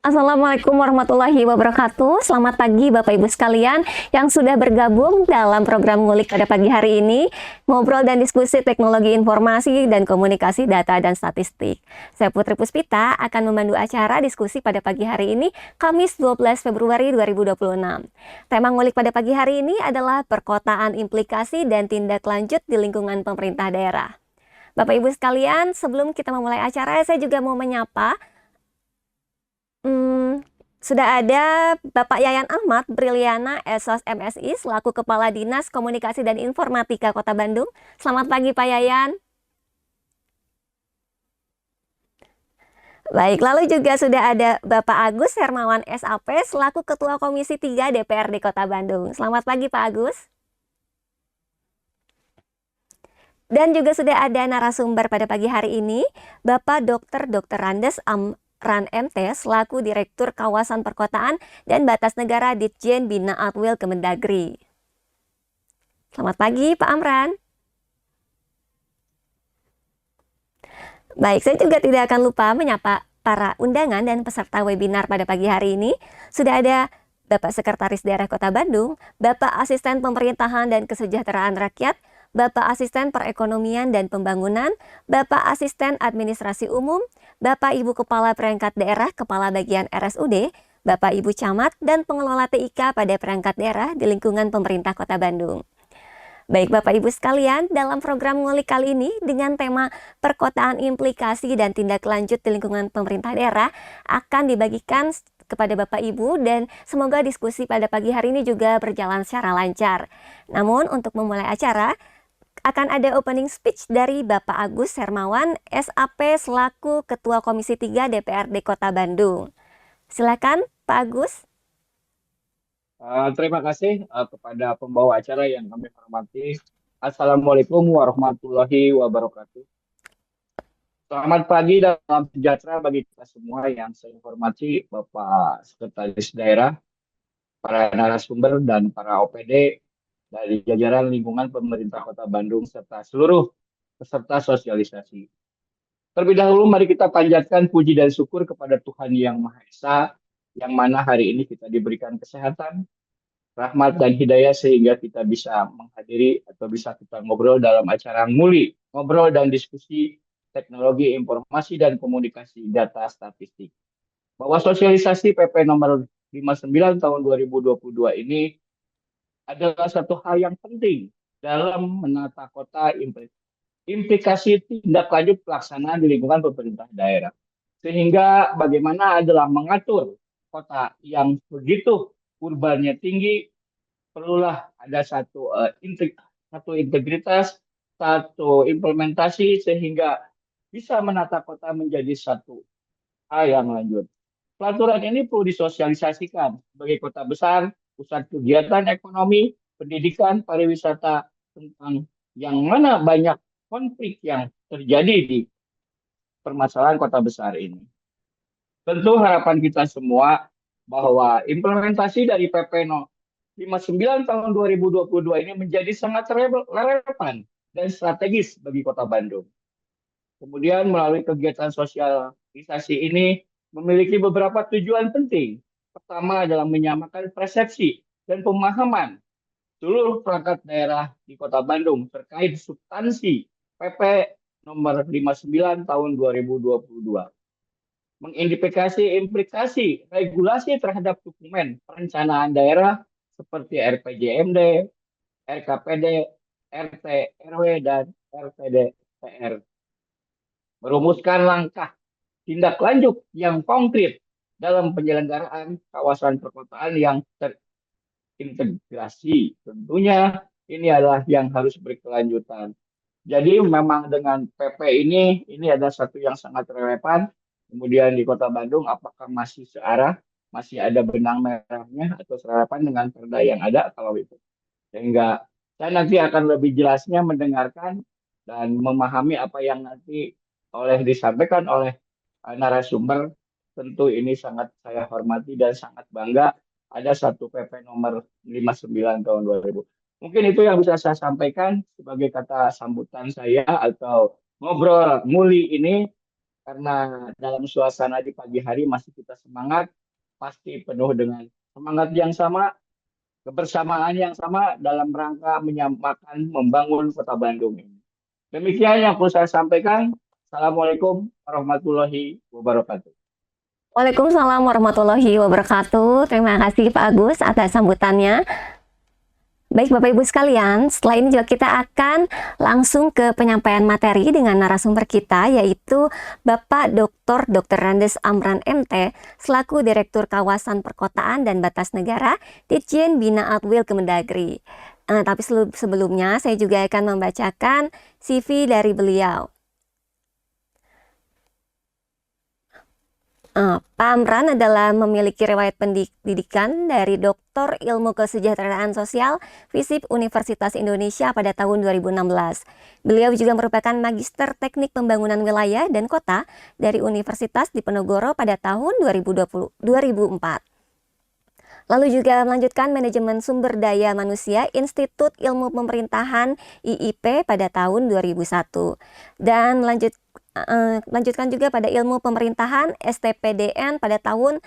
Assalamualaikum warahmatullahi wabarakatuh. Selamat pagi Bapak Ibu sekalian yang sudah bergabung dalam program Ngulik pada pagi hari ini, ngobrol dan diskusi teknologi informasi dan komunikasi data dan statistik. Saya Putri Puspita akan memandu acara diskusi pada pagi hari ini, Kamis 12 Februari 2026. Tema Ngulik pada pagi hari ini adalah perkotaan implikasi dan tindak lanjut di lingkungan pemerintah daerah. Bapak Ibu sekalian, sebelum kita memulai acara, saya juga mau menyapa sudah ada Bapak Yayan Ahmad Briliana, SOS MSI, selaku Kepala Dinas Komunikasi dan Informatika Kota Bandung. Selamat pagi Pak Yayan. Baik, lalu juga sudah ada Bapak Agus Hermawan SAP, selaku Ketua Komisi 3 DPRD Kota Bandung. Selamat pagi Pak Agus. Dan juga sudah ada narasumber pada pagi hari ini, Bapak Dr. Randes Ran MT selaku Direktur Kawasan Perkotaan dan Batas Negara Ditjen Bina Atwil Kemendagri. Selamat pagi Pak Amran. Baik, saya juga tidak akan lupa menyapa para undangan dan peserta webinar pada pagi hari ini. Sudah ada Bapak Sekretaris Daerah Kota Bandung, Bapak Asisten Pemerintahan dan Kesejahteraan Rakyat, Bapak Asisten Perekonomian dan Pembangunan, Bapak Asisten Administrasi Umum, Bapak Ibu Kepala Perangkat Daerah, Kepala Bagian RSUD, Bapak Ibu Camat, dan pengelola TIK pada perangkat daerah di lingkungan pemerintah Kota Bandung. Baik Bapak Ibu sekalian, dalam program Ngulik kali ini dengan tema perkotaan implikasi dan tindak lanjut di lingkungan pemerintah daerah akan dibagikan kepada Bapak Ibu dan semoga diskusi pada pagi hari ini juga berjalan secara lancar. Namun untuk memulai acara, akan ada opening speech dari Bapak Agus Hermawan, SAP selaku Ketua Komisi 3 DPRD Kota Bandung. Silakan Pak Agus. Terima kasih kepada pembawa acara yang kami hormati. Assalamualaikum warahmatullahi wabarakatuh. Selamat pagi dan salam sejahtera bagi kita semua yang saya hormati, Bapak Sekretaris Daerah, para narasumber dan para OPD dari jajaran lingkungan pemerintah Kota Bandung serta seluruh peserta sosialisasi. Terlebih dahulu mari kita panjatkan puji dan syukur kepada Tuhan Yang Maha Esa yang mana hari ini kita diberikan kesehatan, rahmat dan hidayah sehingga kita bisa menghadiri atau bisa kita ngobrol dalam acara Nguli, ngobrol dan diskusi teknologi informasi dan komunikasi data statistik. Bahwa sosialisasi PP nomor 59 tahun 2022 ini adalah satu hal yang penting dalam menata kota implikasi tindak lanjut pelaksanaan di lingkungan pemerintah daerah. Sehingga bagaimana adalah mengatur kota yang begitu urbannya tinggi, perlulah ada satu integritas, satu implementasi sehingga bisa menata kota menjadi satu hal yang lanjut. Peraturan ini perlu disosialisasikan sebagai kota besar, pusat kegiatan ekonomi, pendidikan, pariwisata, tentang yang mana banyak konflik yang terjadi di permasalahan kota besar ini. Tentu harapan kita semua bahwa implementasi dari PP 59 tahun 2022 ini menjadi sangat relevan dan strategis bagi Kota Bandung. Kemudian melalui kegiatan sosialisasi ini memiliki beberapa tujuan penting. Pertama adalah menyamakan persepsi dan pemahaman seluruh perangkat daerah di Kota Bandung terkait substansi PP nomor 59 tahun 2022. Mengidentifikasi implikasi regulasi terhadap dokumen perencanaan daerah seperti RPJMD, RKPD, RT, RW, dan RPD, PR. Merumuskan langkah tindak lanjut yang konkret dalam penyelenggaraan kawasan perkotaan yang terintegrasi. Tentunya ini adalah yang harus berkelanjutan. Jadi memang dengan PP ini ada satu yang sangat relevan. Kemudian di Kota Bandung apakah masih searah, masih ada benang merahnya atau serelevan dengan perda yang ada kalau itu. Sehingga saya nanti akan lebih jelasnya mendengarkan dan memahami apa yang nanti disampaikan oleh narasumber. Tentu ini sangat saya hormati dan sangat bangga ada satu PP nomor 59 tahun 2000. Mungkin itu yang bisa saya sampaikan sebagai kata sambutan saya atau ngobrol nguli ini. karena dalam suasana di pagi hari masih kita semangat, pasti penuh dengan semangat yang sama, kebersamaan yang sama dalam rangka menyamakan membangun Kota Bandung ini. Demikian yang perlu saya sampaikan. Assalamualaikum warahmatullahi wabarakatuh. Waalaikumsalam warahmatullahi wabarakatuh. Terima kasih Pak Agus atas sambutannya. Baik Bapak Ibu sekalian, setelah ini juga kita akan langsung ke penyampaian materi dengan narasumber kita, yaitu Bapak Dr. Randes Amran MT selaku Direktur Kawasan Perkotaan dan Batas Negara Ditjen Bina Atwil Kemendagri. Tapi sebelumnya saya juga akan membacakan CV dari beliau. Pak Amran adalah memiliki riwayat pendidikan dari Doktor Ilmu Kesejahteraan Sosial FISIP Universitas Indonesia pada tahun 2016. Beliau juga merupakan Magister Teknik Pembangunan Wilayah dan Kota dari Universitas Diponegoro pada tahun 2004. Lalu juga melanjutkan Manajemen Sumber Daya Manusia Institut Ilmu Pemerintahan IIP pada tahun 2001. Dan lanjutkan juga pada Ilmu Pemerintahan STPDN pada tahun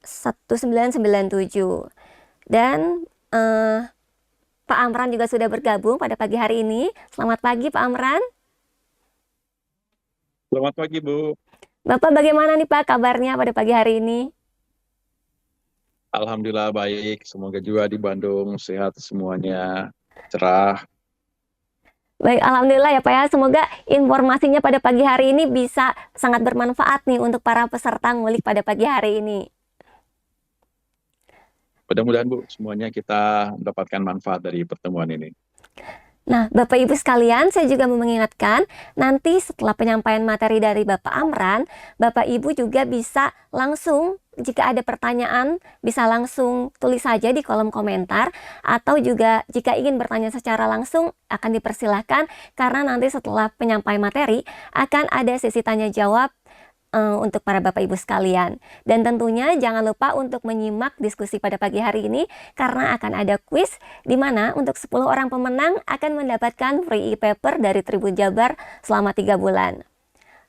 1997. Dan Pak Amran juga sudah bergabung pada pagi hari ini. Selamat pagi Pak Amran. Selamat pagi, Bu. Bapak bagaimana nih Pak kabarnya pada pagi hari ini? Alhamdulillah baik. Semoga juga di Bandung sehat semuanya, cerah. Baik, alhamdulillah ya Pak ya. Semoga informasinya pada pagi hari ini bisa sangat bermanfaat nih untuk para peserta ngulik pada pagi hari ini. Mudah-mudahan, Bu, semuanya kita mendapatkan manfaat dari pertemuan ini. Nah, Bapak Ibu sekalian, saya juga mau mengingatkan, nanti setelah penyampaian materi dari Bapak Amran, Bapak Ibu juga bisa langsung, jika ada pertanyaan, bisa langsung tulis saja di kolom komentar, atau juga jika ingin bertanya secara langsung, akan dipersilahkan, karena nanti setelah penyampaian materi, akan ada sesi tanya jawab untuk para Bapak Ibu sekalian. Dan tentunya jangan lupa untuk menyimak diskusi pada pagi hari ini karena akan ada kuis di mana untuk 10 orang pemenang akan mendapatkan free e-paper dari Tribun Jabar selama 3 bulan.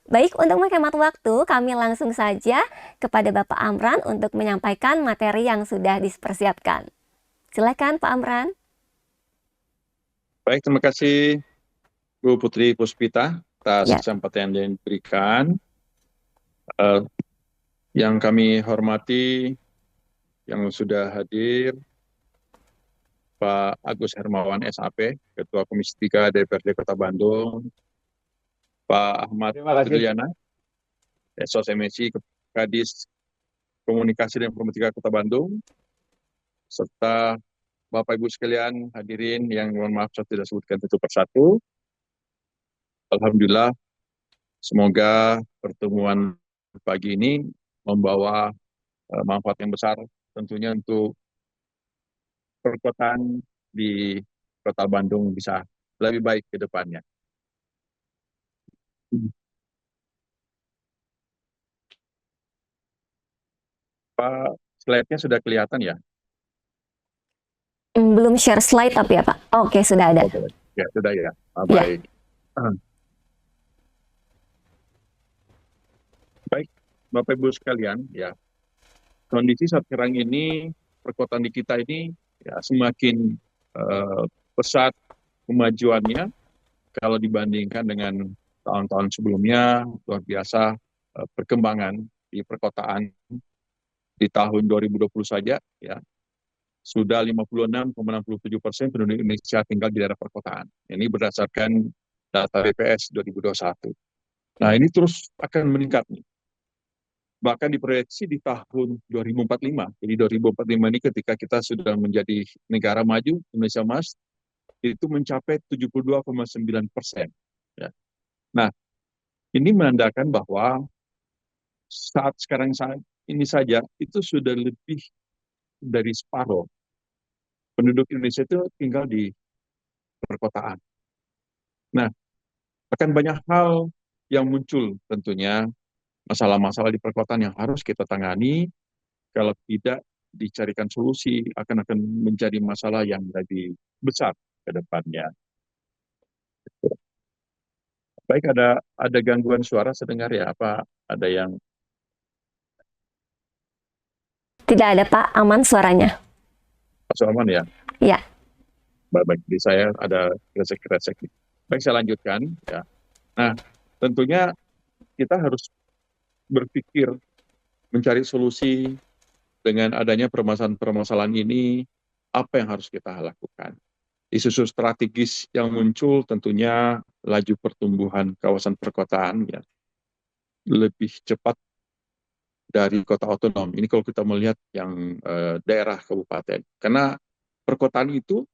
Baik, untuk menghemat waktu, kami langsung saja kepada Bapak Amran untuk menyampaikan materi yang sudah dipersiapkan. Silakan Pak Amran. Baik, terima kasih Bu Putri Puspita atas Ya. kesempatan yang diberikan. Yang kami hormati, yang sudah hadir, Pak Agus Hermawan SAP, Ketua Komisi 3 DPRD Kota Bandung, Pak Ahmad Terima kasih. Fiduliana, SOSMSI Kadis Komunikasi dan Informatika Kota Bandung, serta Bapak Ibu sekalian hadirin yang mohon maaf saya tidak sebutkan satu persatu. Alhamdulillah, semoga pertemuan pagi ini membawa manfaat yang besar tentunya untuk perkotaan di Kota Bandung bisa lebih baik ke depannya. Pak, slide-nya sudah kelihatan ya? Belum share slide tapi ya Pak. Oke, sudah ada. Ya, sudah ya. Ya. Baik. Baik, Bapak Ibu sekalian, ya. Kondisi saat sekarang ini, perkotaan di kita ini ya semakin pesat kemajuannya kalau dibandingkan dengan tahun-tahun sebelumnya. Luar biasa perkembangan di perkotaan di tahun 2020 saja ya sudah 56,67% penduduk Indonesia tinggal di daerah perkotaan. Ini berdasarkan data BPS 2021. Nah, ini terus akan meningkat nih. Bahkan diproyeksi di tahun 2045. Jadi 2045 ini ketika kita sudah menjadi negara maju, Indonesia Emas, itu mencapai 72,9%. Ya. Nah, ini menandakan bahwa saat ini saja itu sudah lebih dari separuh penduduk Indonesia itu tinggal di perkotaan. Nah, akan banyak hal yang muncul tentunya masalah-masalah di perkotaan yang harus kita tangani. Kalau tidak dicarikan solusi akan menjadi masalah yang lebih besar ke depannya. Baik, ada gangguan suara sedengar ya? Apa ada yang Tidak ada Pak, aman suaranya. masuk aman ya? Ya, Baik, di saya ada kresek-kresek. Baik, saya lanjutkan ya. Nah, tentunya kita harus berpikir mencari solusi dengan adanya permasalahan-permasalahan ini, apa yang harus kita lakukan. Isu-isu strategis yang muncul tentunya laju pertumbuhan kawasan perkotaan ya lebih cepat dari kota otonom. Ini kalau kita melihat yang daerah kabupaten. Karena perkotaan itu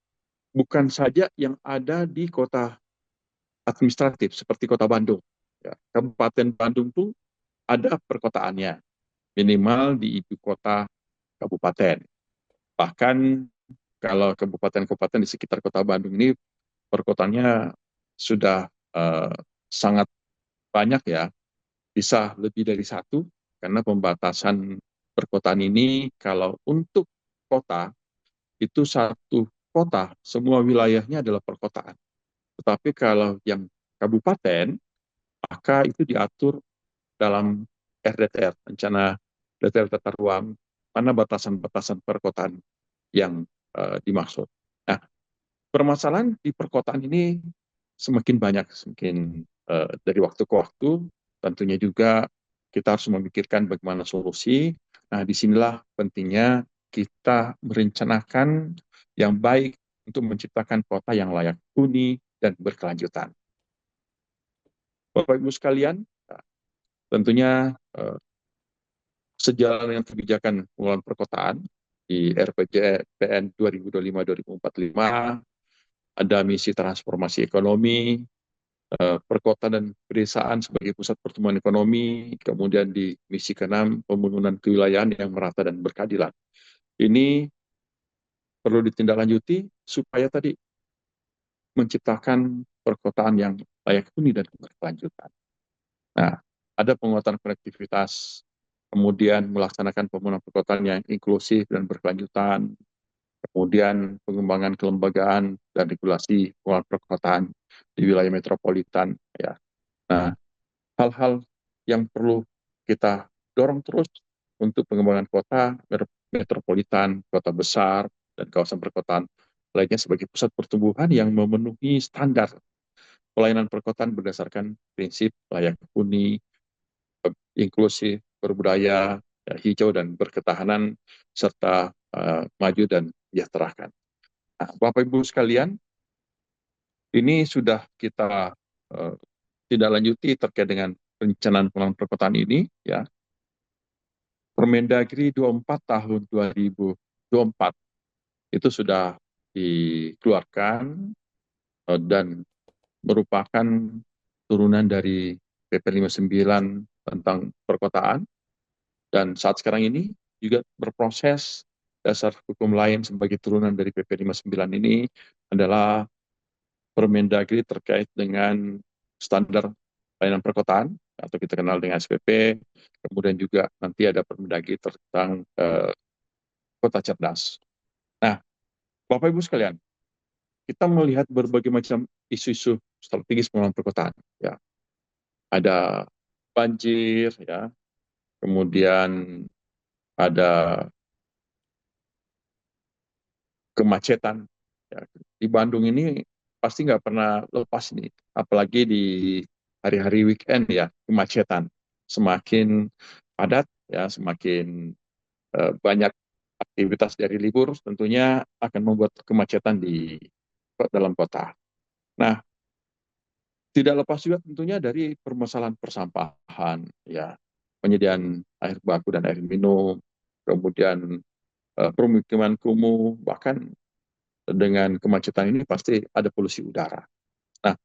bukan saja yang ada di kota administratif seperti kota Bandung. Ya, Kabupaten Bandung tuh ada perkotaannya, minimal di ibu kota kabupaten. Bahkan kalau kabupaten-kabupaten di sekitar kota Bandung ini perkotaannya sudah sangat banyak ya, bisa lebih dari satu, karena pembatasan perkotaan ini kalau untuk kota, itu satu kota, semua wilayahnya adalah perkotaan. Tetapi kalau yang kabupaten, maka itu diatur dalam RDTR, Rencana Detail Tata Ruang, mana batasan-batasan perkotaan yang dimaksud. Nah, permasalahan di perkotaan ini semakin banyak, semakin dari waktu ke waktu, tentunya juga kita harus memikirkan bagaimana solusi. Nah, disinilah pentingnya kita merencanakan yang baik untuk menciptakan kota yang layak huni dan berkelanjutan. Bapak Ibu sekalian, tentunya sejalan dengan kebijakan pengelolaan perkotaan di RPJMN 2025-2045, ada misi transformasi ekonomi, perkotaan dan pedesaan sebagai pusat pertumbuhan ekonomi, kemudian di misi ke-6, pembangunan kewilayahan yang merata dan berkeadilan. Ini perlu ditindaklanjuti supaya tadi menciptakan perkotaan yang layak huni dan berkelanjutan. Nah, ada penguatan konektivitas, kemudian melaksanakan pembangunan perkotaan yang inklusif dan berkelanjutan, kemudian pengembangan kelembagaan dan regulasi pengelolaan perkotaan di wilayah metropolitan. Ya. Nah, hal-hal yang perlu kita dorong terus untuk pengembangan kota metropolitan, kota besar, dan kawasan perkotaan lainnya sebagai pusat pertumbuhan yang memenuhi standar pelayanan perkotaan berdasarkan prinsip layak huni, inklusif, berbudaya, hijau dan berketahanan, serta maju dan sejahterakan. Nah, Bapak Ibu sekalian, ini sudah kita tidak lanjuti terkait dengan perencanaan pengelolaan perkotaan ini, ya. Permendagri 24 tahun 2024 itu sudah dikeluarkan dan merupakan turunan dari PP 59 tentang perkotaan, dan saat sekarang ini juga berproses dasar hukum lain sebagai turunan dari PP 59 ini adalah Permendagri terkait dengan standar pelayanan perkotaan atau kita kenal dengan SPP, kemudian juga nanti ada Permendagri tentang kota cerdas. Nah, Bapak Ibu sekalian, kita melihat berbagai macam isu-isu strategis pengelolaan perkotaan. Ya, ada banjir, ya, kemudian ada kemacetan. Ya, di Bandung ini pasti nggak pernah lepas nih, apalagi di hari-hari weekend ya, kemacetan. Semakin padat, ya, semakin banyak aktivitas dari libur, tentunya akan membuat kemacetan di dalam kota. Nah, tidak lepas juga tentunya dari permasalahan persampahan, ya, penyediaan air baku dan air minum, kemudian permukiman kumuh, bahkan dengan kemacetan ini pasti ada polusi udara. Nah,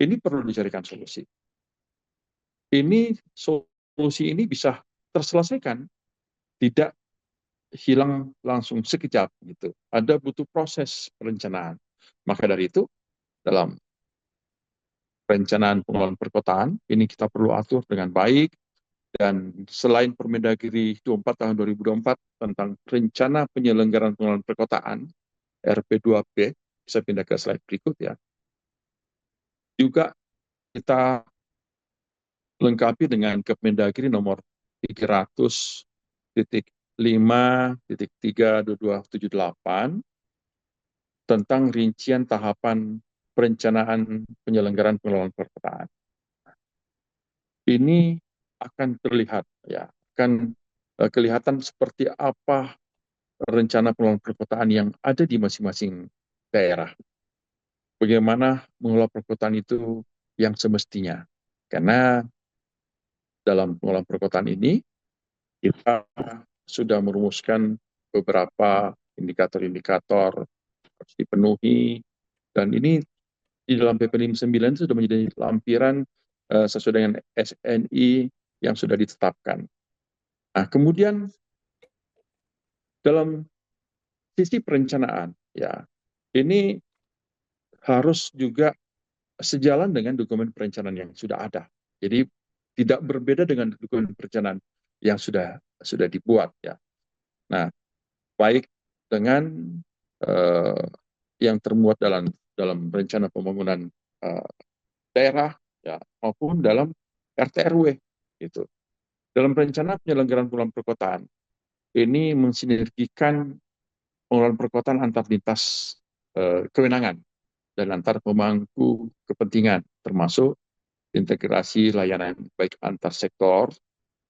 ini perlu dicarikan solusi. Solusi ini bisa terselesaikan, tidak hilang langsung sekejap gitu. Ada butuh proses perencanaan. Maka dari itu, dalam perencanaan pengelolaan perkotaan, ini kita perlu atur dengan baik, dan selain Permendagri 24 tahun 2024 tentang rencana penyelenggaraan pengelolaan perkotaan, RP2P, bisa pindah ke slide berikut ya, juga kita lengkapi dengan Kemendagri nomor 300.5.3.2278 tentang rincian tahapan perencanaan penyelenggaraan pengelolaan perkotaan. Ini akan terlihat, ya, akan kelihatan seperti apa rencana pengelolaan perkotaan yang ada di masing-masing daerah. Bagaimana mengelola perkotaan itu yang semestinya. Karena dalam pengelolaan perkotaan ini, kita sudah merumuskan beberapa indikator-indikator harus dipenuhi, dan ini di dalam PP 59 itu sudah menjadi lampiran sesuai dengan SNI yang sudah ditetapkan. Nah, kemudian dalam sisi perencanaan, ya, ini harus juga sejalan dengan dokumen perencanaan yang sudah ada. Jadi tidak berbeda dengan dokumen perencanaan yang sudah dibuat, ya. Nah, baik dengan uh, yang termuat dalam rencana pembangunan uh, daerah, ya, maupun dalam RT RW, gitu. Dalam rencana penyelenggaraan pengelolaan perkotaan ini mensinergikan pengelolaan perkotaan antar lintas kewenangan dan antar pemangku kepentingan, termasuk integrasi layanan baik antar sektor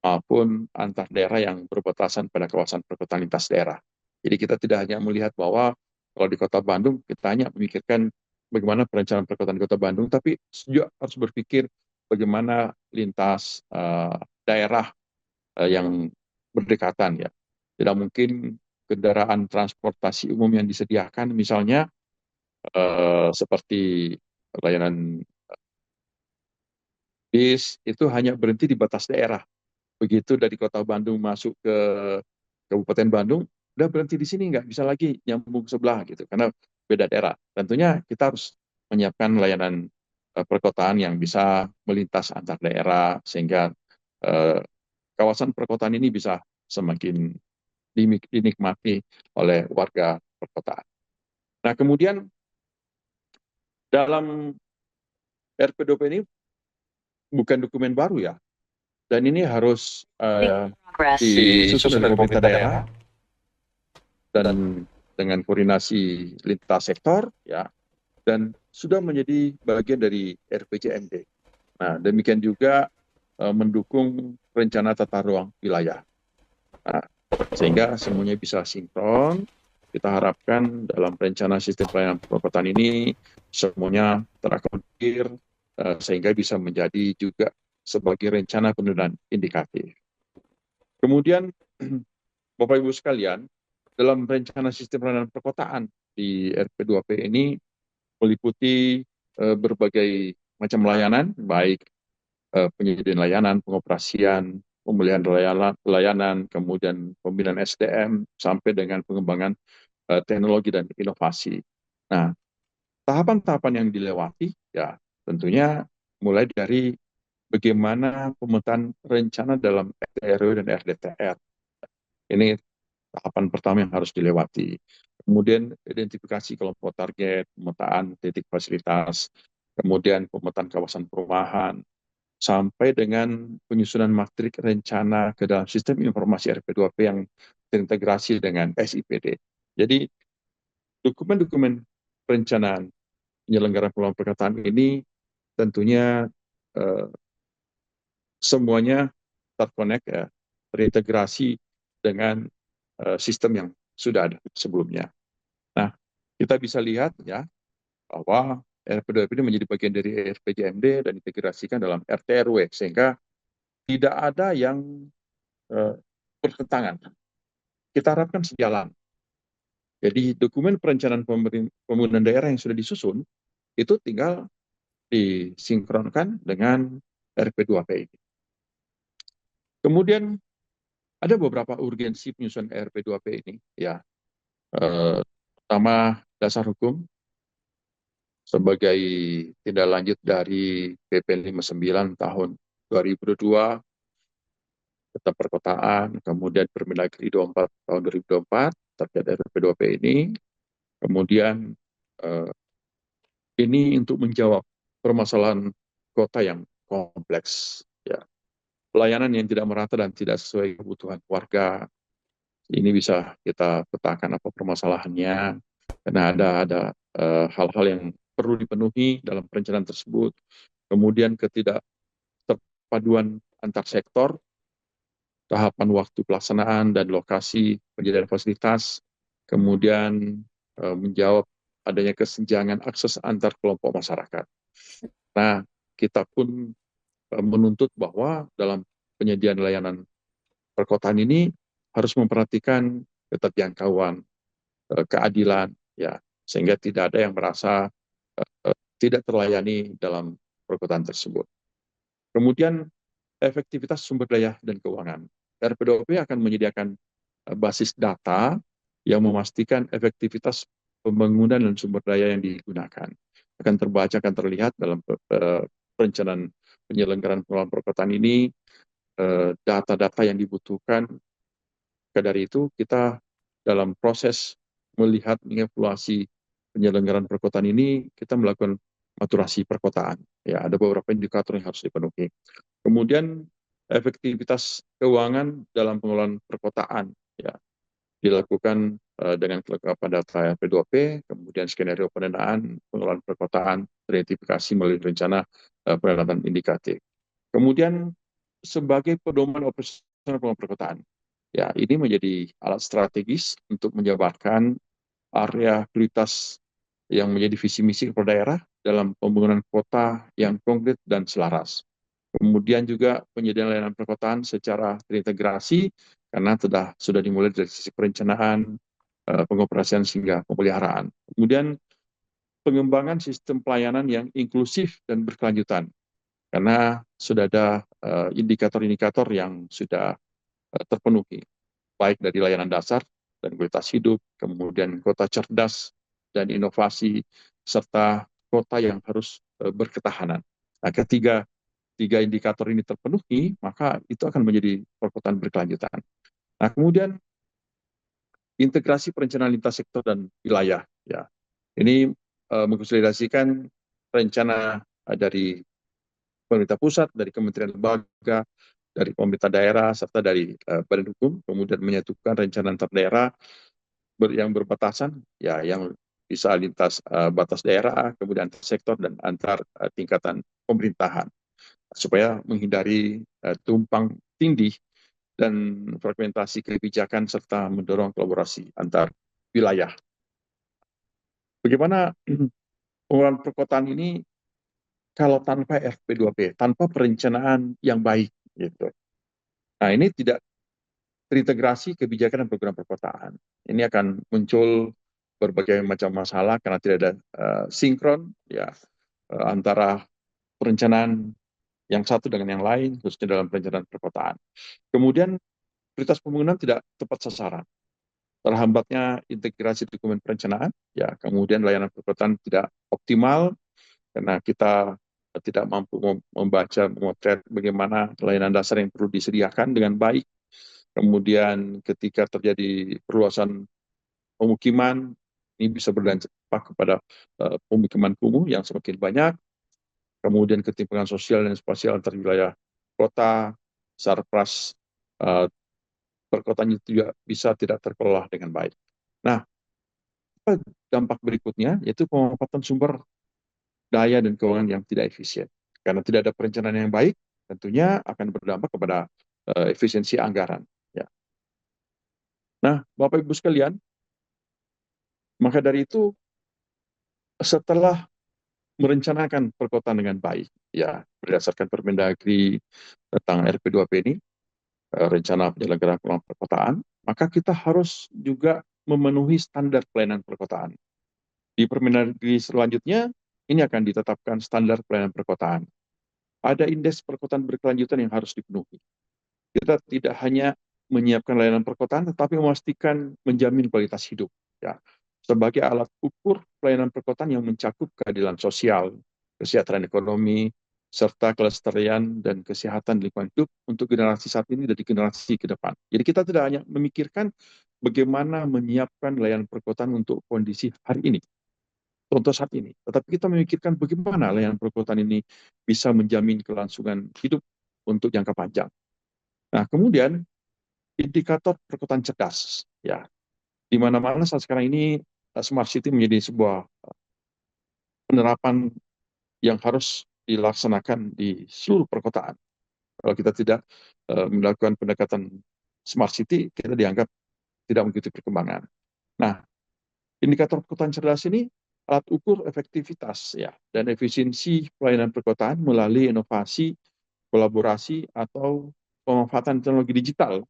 maupun antar daerah yang berbatasan pada kawasan perkotaan lintas daerah. Jadi kita tidak hanya melihat bahwa kalau di Kota Bandung kita hanya memikirkan bagaimana perencanaan perkotaan di Kota Bandung, tapi juga harus berpikir bagaimana lintas daerah yang berdekatan, ya. Tidak mungkin kendaraan transportasi umum yang disediakan, misalnya seperti layanan bis, itu hanya berhenti di batas daerah. Begitu dari Kota Bandung masuk ke Kabupaten Bandung, udah berhenti di sini, nggak bisa lagi nyambung sebelah, gitu, karena beda daerah. Tentunya kita harus menyiapkan layanan perkotaan yang bisa melintas antar daerah, sehingga eh, kawasan perkotaan ini bisa semakin dinikmati oleh warga perkotaan. Nah, kemudian dalam RPDP ini bukan dokumen baru, ya, dan ini harus disusun oleh pemerintah daerah dan dengan koordinasi lintas sektor, ya, dan sudah menjadi bagian dari RPJMD. Nah, demikian juga mendukung rencana tata ruang wilayah. Nah, sehingga semuanya bisa sinkron. Kita harapkan dalam rencana sistem pelayanan perkotaan ini semuanya terakomodir sehingga bisa menjadi juga sebagai rencana penuntutan indikatif. Kemudian, Bapak Ibu sekalian, dalam rencana sistem pelayanan perkotaan di RP2P ini meliputi berbagai macam layanan, baik penyediaan layanan, pengoperasian, pemulihan layanan, kemudian pembinaan SDM, sampai dengan pengembangan teknologi dan inovasi. Nah, tahapan-tahapan yang dilewati, ya, tentunya mulai dari bagaimana pemetaan rencana dalam RW dan RDTR. Ini tahapan pertama yang harus dilewati. Kemudian identifikasi kelompok target, pemetaan titik fasilitas, kemudian pemetaan kawasan perumahan, sampai dengan penyusunan matrik rencana ke dalam sistem informasi RP2P yang terintegrasi dengan SIPD. Jadi dokumen-dokumen perencanaan penyelenggaraan pengelolaan perkotaan ini tentunya eh, semuanya terkonek, ya, terintegrasi dengan sistem yang sudah ada sebelumnya. Nah, kita bisa lihat, ya, bahwa RP2P ini menjadi bagian dari RPJMD dan integrasikan dalam RT RW, sehingga tidak ada yang bertentangan. Kita harapkan sejalan. Jadi dokumen perencanaan pembangunan daerah yang sudah disusun itu tinggal disinkronkan dengan RP2P ini. Kemudian ada beberapa urgensi penyusunan RP2P ini, ya. Pertama, dasar hukum sebagai tindak lanjut dari PP 59 tahun 2022 tentang perkotaan, kemudian Permendagri 24 tahun 2024 terkait RP2P ini. Kemudian ini untuk menjawab permasalahan kota yang kompleks, ya. pelayanan yang tidak merata dan tidak sesuai kebutuhan warga. Ini bisa kita petakan apa permasalahannya, karena ada hal-hal yang perlu dipenuhi dalam perencanaan tersebut. Kemudian ketidakterpaduan antar sektor, tahapan waktu pelaksanaan dan lokasi penyediaan fasilitas, kemudian menjawab adanya kesenjangan akses antar kelompok masyarakat. Nah, kita pun menuntut bahwa dalam penyediaan layanan perkotaan ini harus memperhatikan keterjangkauan, keadilan, ya, sehingga tidak ada yang merasa tidak terlayani dalam perkotaan tersebut. Kemudian efektivitas sumber daya dan keuangan. RPDOP akan menyediakan basis data yang memastikan efektivitas pembangunan dan sumber daya yang digunakan. Akan terbaca, akan terlihat dalam perencanaan penyelenggaraan pengelolaan perkotaan ini, data-data yang dibutuhkan. Dari itu kita dalam proses melihat mengevaluasi penyelenggaraan perkotaan ini, kita melakukan maturasi perkotaan. Ya, ada beberapa indikator yang harus dipenuhi. Kemudian efektivitas keuangan dalam pengelolaan perkotaan, ya, dilakukan dengan kelengkapan data RP2P, kemudian skenario pendanaan pengelolaan perkotaan, identifikasi melalui rencana pendanaan indikatif. Kemudian sebagai pedoman operasional pengelolaan perkotaan, ya, ini menjadi alat strategis untuk menjabarkan area prioritas yang menjadi visi misi kepala daerah dalam pembangunan kota yang konkret dan selaras. Kemudian juga penyediaan layanan perkotaan secara terintegrasi karena sudah dimulai dari sisi perencanaan, pengoperasian hingga pemeliharaan. Kemudian pengembangan sistem pelayanan yang inklusif dan berkelanjutan karena sudah ada indikator-indikator yang sudah terpenuhi, baik dari layanan dasar dan kualitas hidup, kemudian kota cerdas dan inovasi, serta kota yang harus berketahanan. Nah, tiga indikator ini terpenuhi, maka itu akan menjadi perkotaan berkelanjutan. Nah, kemudian integrasi perencanaan lintas sektor dan wilayah. Ya, ini mengkonsolidasikan rencana dari pemerintah pusat, dari kementerian lembaga, dari pemerintah daerah, serta dari badan hukum, kemudian menyatukan rencana antar daerah yang berbatasan, ya, yang bisa lintas batas daerah, kemudian antar sektor dan antar tingkatan pemerintahan, supaya menghindari tumpang tindih dan fragmentasi kebijakan serta mendorong kolaborasi antar wilayah. Bagaimana pengelolaan perkotaan ini kalau tanpa RP2P, tanpa perencanaan yang baik, gitu. Nah, ini tidak terintegrasi kebijakan dan program perkotaan. Ini akan muncul berbagai macam masalah karena tidak ada sinkron, ya, antara perencanaan yang satu dengan yang lain, khususnya dalam perencanaan perkotaan. Kemudian prioritas pembangunan tidak tepat sasaran, terhambatnya integrasi dokumen perencanaan, ya, kemudian layanan perkotaan tidak optimal karena kita tidak mampu membaca, memotret bagaimana layanan dasar yang perlu disediakan dengan baik. Kemudian ketika terjadi perluasan pemukiman, ini bisa berdampak kepada pemukiman kumuh yang semakin banyak. Kemudian ketimpangan sosial dan spasial antar wilayah kota, sarpras perkotaan itu juga bisa tidak terkelola dengan baik. Nah, dampak berikutnya yaitu pemanfaatan sumber daya dan keuangan yang tidak efisien. Karena tidak ada perencanaan yang baik, tentunya akan berdampak kepada efisiensi anggaran. Ya. Nah, Bapak Ibu sekalian, maka dari itu setelah merencanakan perkotaan dengan baik, ya, berdasarkan Permendagri tentang RP2P ini, rencana penyelenggaraan pengelolaan perkotaan, maka kita harus juga memenuhi standar pelayanan perkotaan. Di Permendagri selanjutnya, ini akan ditetapkan standar pelayanan perkotaan. Ada indeks perkotaan berkelanjutan yang harus dipenuhi. Kita tidak hanya menyiapkan layanan perkotaan, tetapi memastikan menjamin kualitas hidup, ya, sebagai alat ukur pelayanan perkotaan yang mencakup keadilan sosial, kesejahteraan ekonomi, serta kelestarian dan kesehatan lingkungan hidup untuk generasi saat ini dan generasi ke depan. Jadi kita tidak hanya memikirkan bagaimana menyiapkan layanan perkotaan untuk kondisi hari ini, contoh saat ini, tetapi kita memikirkan bagaimana layanan perkotaan ini bisa menjamin kelangsungan hidup untuk jangka panjang. Nah, kemudian indikator perkotaan cerdas, ya, di mana-mana saat sekarang ini smart city menjadi sebuah penerapan yang harus dilaksanakan di seluruh perkotaan. Kalau kita tidak melakukan pendekatan smart city, kita dianggap tidak mengikuti perkembangan. Nah, indikator perkotaan cerdas ini alat ukur efektivitas ya dan efisiensi pelayanan perkotaan melalui inovasi, kolaborasi atau pemanfaatan teknologi digital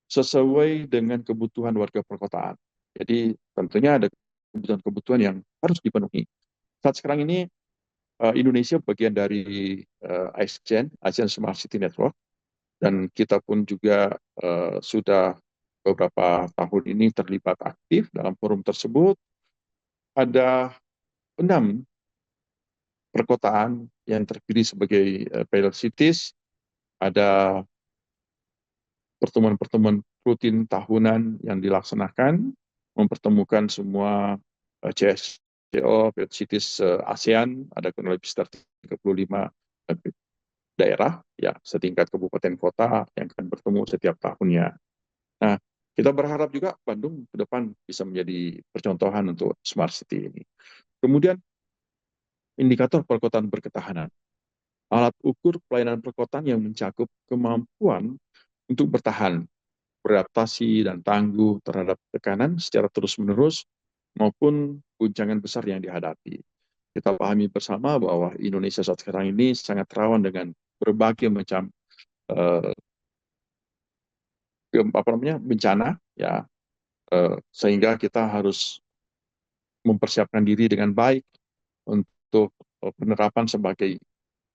sesuai dengan kebutuhan warga perkotaan. Jadi tentunya ada kebutuhan-kebutuhan yang harus dipenuhi. Saat sekarang ini Indonesia bagian dari ASEAN, ASEAN Smart City Network, dan kita pun juga sudah beberapa tahun ini terlibat aktif dalam forum tersebut. Ada 6 perkotaan yang terpilih sebagai pilot cities, ada pertemuan-pertemuan rutin tahunan yang dilaksanakan, mempertemukan semua CSCO, pilot cities ASEAN, ada kurang lebih sekitar 35 daerah, ya setingkat kabupaten kota yang akan bertemu setiap tahunnya. Nah, kita berharap juga Bandung ke depan bisa menjadi percontohan untuk smart city ini. Kemudian indikator perkotaan berketahanan. Alat ukur pelayanan perkotaan yang mencakup kemampuan untuk bertahan, beradaptasi, dan tangguh terhadap tekanan secara terus-menerus maupun guncangan besar yang dihadapi. Kita pahami bersama bahwa Indonesia saat sekarang ini sangat rawan dengan berbagai macam eh, bencana, ya, sehingga kita harus mempersiapkan diri dengan baik untuk penerapan sebagai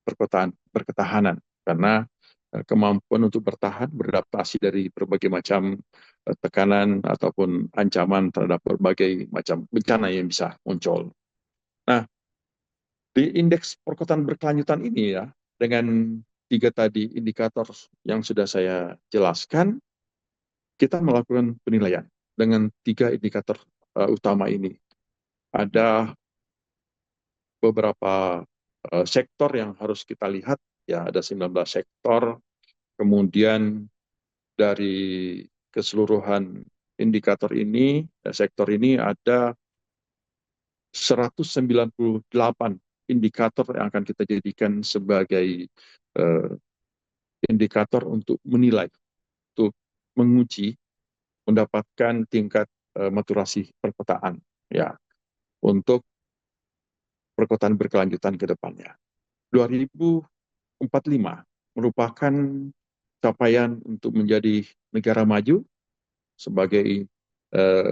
perkotaan berketahanan, karena kemampuan untuk bertahan, beradaptasi dari berbagai macam tekanan ataupun ancaman terhadap berbagai macam bencana yang bisa muncul. Nah, di indeks perkotaan berkelanjutan ini ya, dengan 3 tadi indikator yang sudah saya jelaskan, kita melakukan penilaian dengan 3 indikator utama ini. Ada beberapa sektor yang harus kita lihat, ya ada 19 sektor, kemudian dari keseluruhan indikator ini, sektor ini ada 198 indikator yang akan kita jadikan sebagai indikator untuk menilai, untuk menguji, mendapatkan tingkat maturasi perkotaan, ya, untuk perkotaan berkelanjutan ke depannya. 2045 merupakan capaian untuk menjadi negara maju sebagai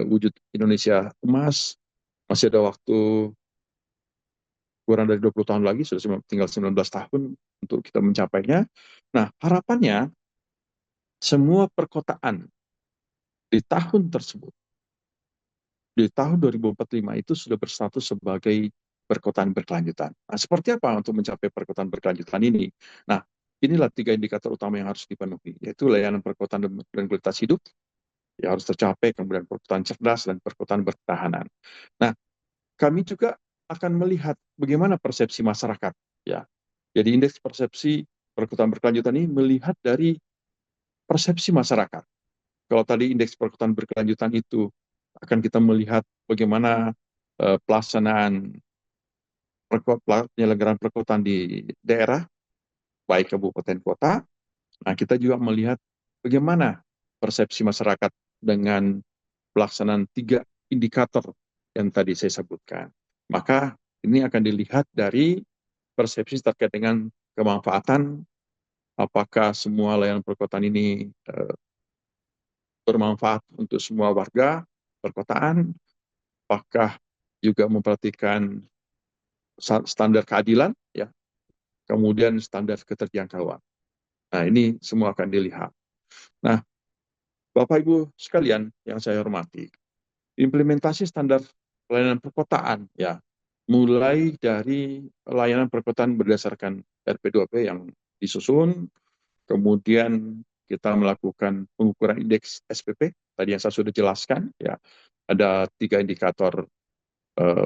wujud Indonesia emas. Masih ada waktu kurang dari 20 tahun lagi, sudah tinggal 19 tahun untuk kita mencapainya. Nah, harapannya semua perkotaan di tahun tersebut, di tahun 2045 itu sudah berstatus sebagai perkotaan berkelanjutan. Nah, seperti apa untuk mencapai perkotaan berkelanjutan ini? Nah, inilah 3 indikator utama yang harus dipenuhi, yaitu layanan perkotaan dan kualitas hidup, yang harus tercapai, kemudian perkotaan cerdas, dan perkotaan berketahanan. Nah, kami juga akan melihat bagaimana persepsi masyarakat, ya. Jadi indeks persepsi perkotaan berkelanjutan ini melihat dari persepsi masyarakat. Kalau tadi indeks perkotaan berkelanjutan itu akan kita melihat bagaimana pelaksanaan penyelenggaraan perkotaan di daerah, baik kabupaten kota. Nah, kita juga melihat bagaimana persepsi masyarakat dengan pelaksanaan 3 indikator yang tadi saya sebutkan. Maka ini akan dilihat dari persepsi terkait dengan kemanfaatan, apakah semua layanan perkotaan ini bermanfaat untuk semua warga perkotaan, apakah juga memperhatikan standar keadilan, ya, kemudian standar keterjangkauan. Nah, ini semua akan dilihat. Nah, Bapak Ibu sekalian yang saya hormati, implementasi standar pelayanan perkotaan, ya, mulai dari layanan perkotaan berdasarkan RP2P yang disusun, kemudian kita melakukan pengukuran indeks SPP tadi yang saya sudah jelaskan, ya, ada 3 indikator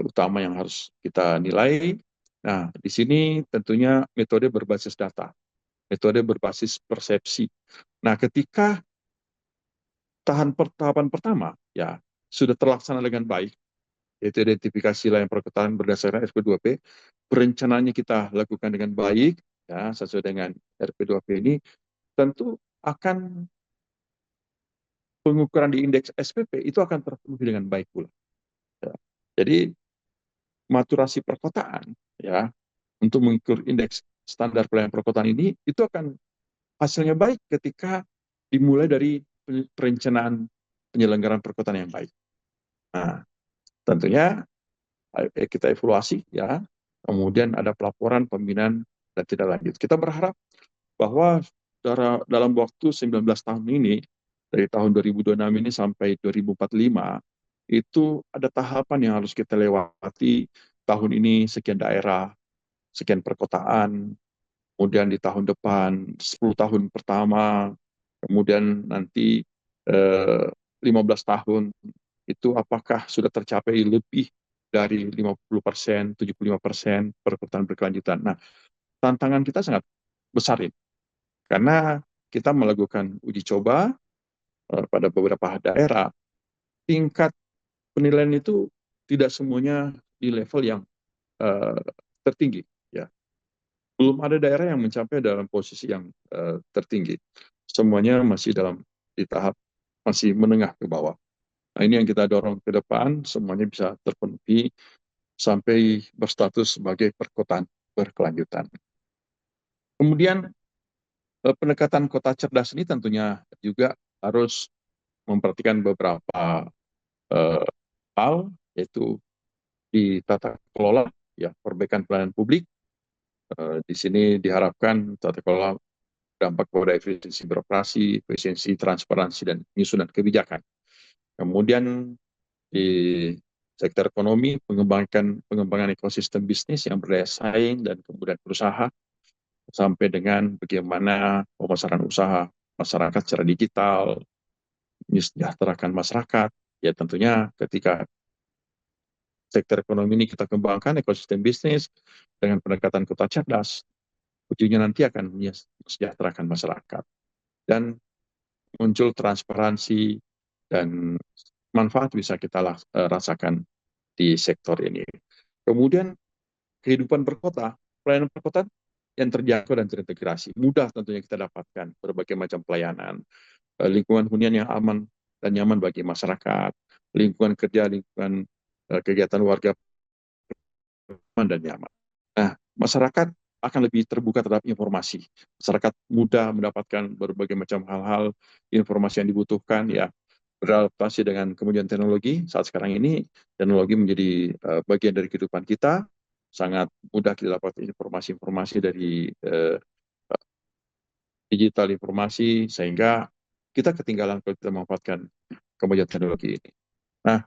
utama yang harus kita nilai. Nah, di sini tentunya metode berbasis data. metode berbasis persepsi. Nah, ketika tahapan pertama ya sudah terlaksana dengan baik, yaitu identifikasi layanan perkotaan berdasarkan RP2P, perencanaannya kita lakukan dengan baik, ya sesuai dengan RP2P ini, tentu akan pengukuran di indeks SPP itu akan terpenuhi dengan baik pula. Ya. Jadi maturasi perkotaan ya untuk mengukur indeks standar pelayanan perkotaan ini itu akan hasilnya baik ketika dimulai dari perencanaan penyelenggaraan perkotaan yang baik. Nah, tentunya kita evaluasi ya, kemudian ada pelaporan, pembinaan dan tidak lanjut. Kita berharap bahwa dalam waktu 19 tahun ini, dari tahun 2026 ini sampai 2045, itu ada tahapan yang harus kita lewati. Tahun ini sekian daerah, sekian perkotaan, kemudian di tahun depan 10 tahun pertama, kemudian nanti 15 tahun, itu apakah sudah tercapai lebih dari 50%, 75% perkotaan berkelanjutan. Nah, tantangan kita sangat besar ini, karena kita melakukan uji coba pada beberapa daerah, tingkat penilaian itu tidak semuanya di level yang tertinggi. Ya. Belum ada daerah yang mencapai dalam posisi yang tertinggi. Semuanya masih di tahap masih menengah ke bawah. Nah, ini yang kita dorong ke depan, semuanya bisa terpenuhi sampai berstatus sebagai perkotaan berkelanjutan. Kemudian pendekatan kota cerdas ini tentunya juga harus memperhatikan beberapa hal, yaitu di tata kelola ya perbaikan pelayanan publik. Di sini diharapkan tata kelola dampak pada efisiensi birokrasi, efisiensi transparansi dan penyusunan kebijakan. Kemudian di sektor ekonomi, pengembangan ekosistem bisnis yang berdaya saing dan kemudian berusaha, sampai dengan bagaimana pemasaran usaha masyarakat secara digital, mensejahterakan masyarakat. Ya tentunya ketika sektor ekonomi ini kita kembangkan ekosistem bisnis dengan pendekatan kota cerdas, ujungnya nanti akan mensejahterakan masyarakat. Dan muncul transparansi dan manfaat bisa kita rasakan di sektor ini. Kemudian kehidupan berkota, pelayanan perkotaan yang terjangkau dan terintegrasi. Mudah tentunya kita dapatkan berbagai macam pelayanan, lingkungan hunian yang aman dan nyaman bagi masyarakat, lingkungan kerja, lingkungan kegiatan warga aman dan nyaman. Nah, masyarakat akan lebih terbuka terhadap informasi. Masyarakat mudah mendapatkan berbagai macam hal-hal, informasi yang dibutuhkan, ya beradaptasi dengan kemajuan teknologi. Saat sekarang ini, teknologi menjadi bagian dari kehidupan kita, sangat mudah kita dapat informasi-informasi dari digital informasi, sehingga kita ketinggalan kalau kita memanfaatkan kemajuan teknologi ini. Nah,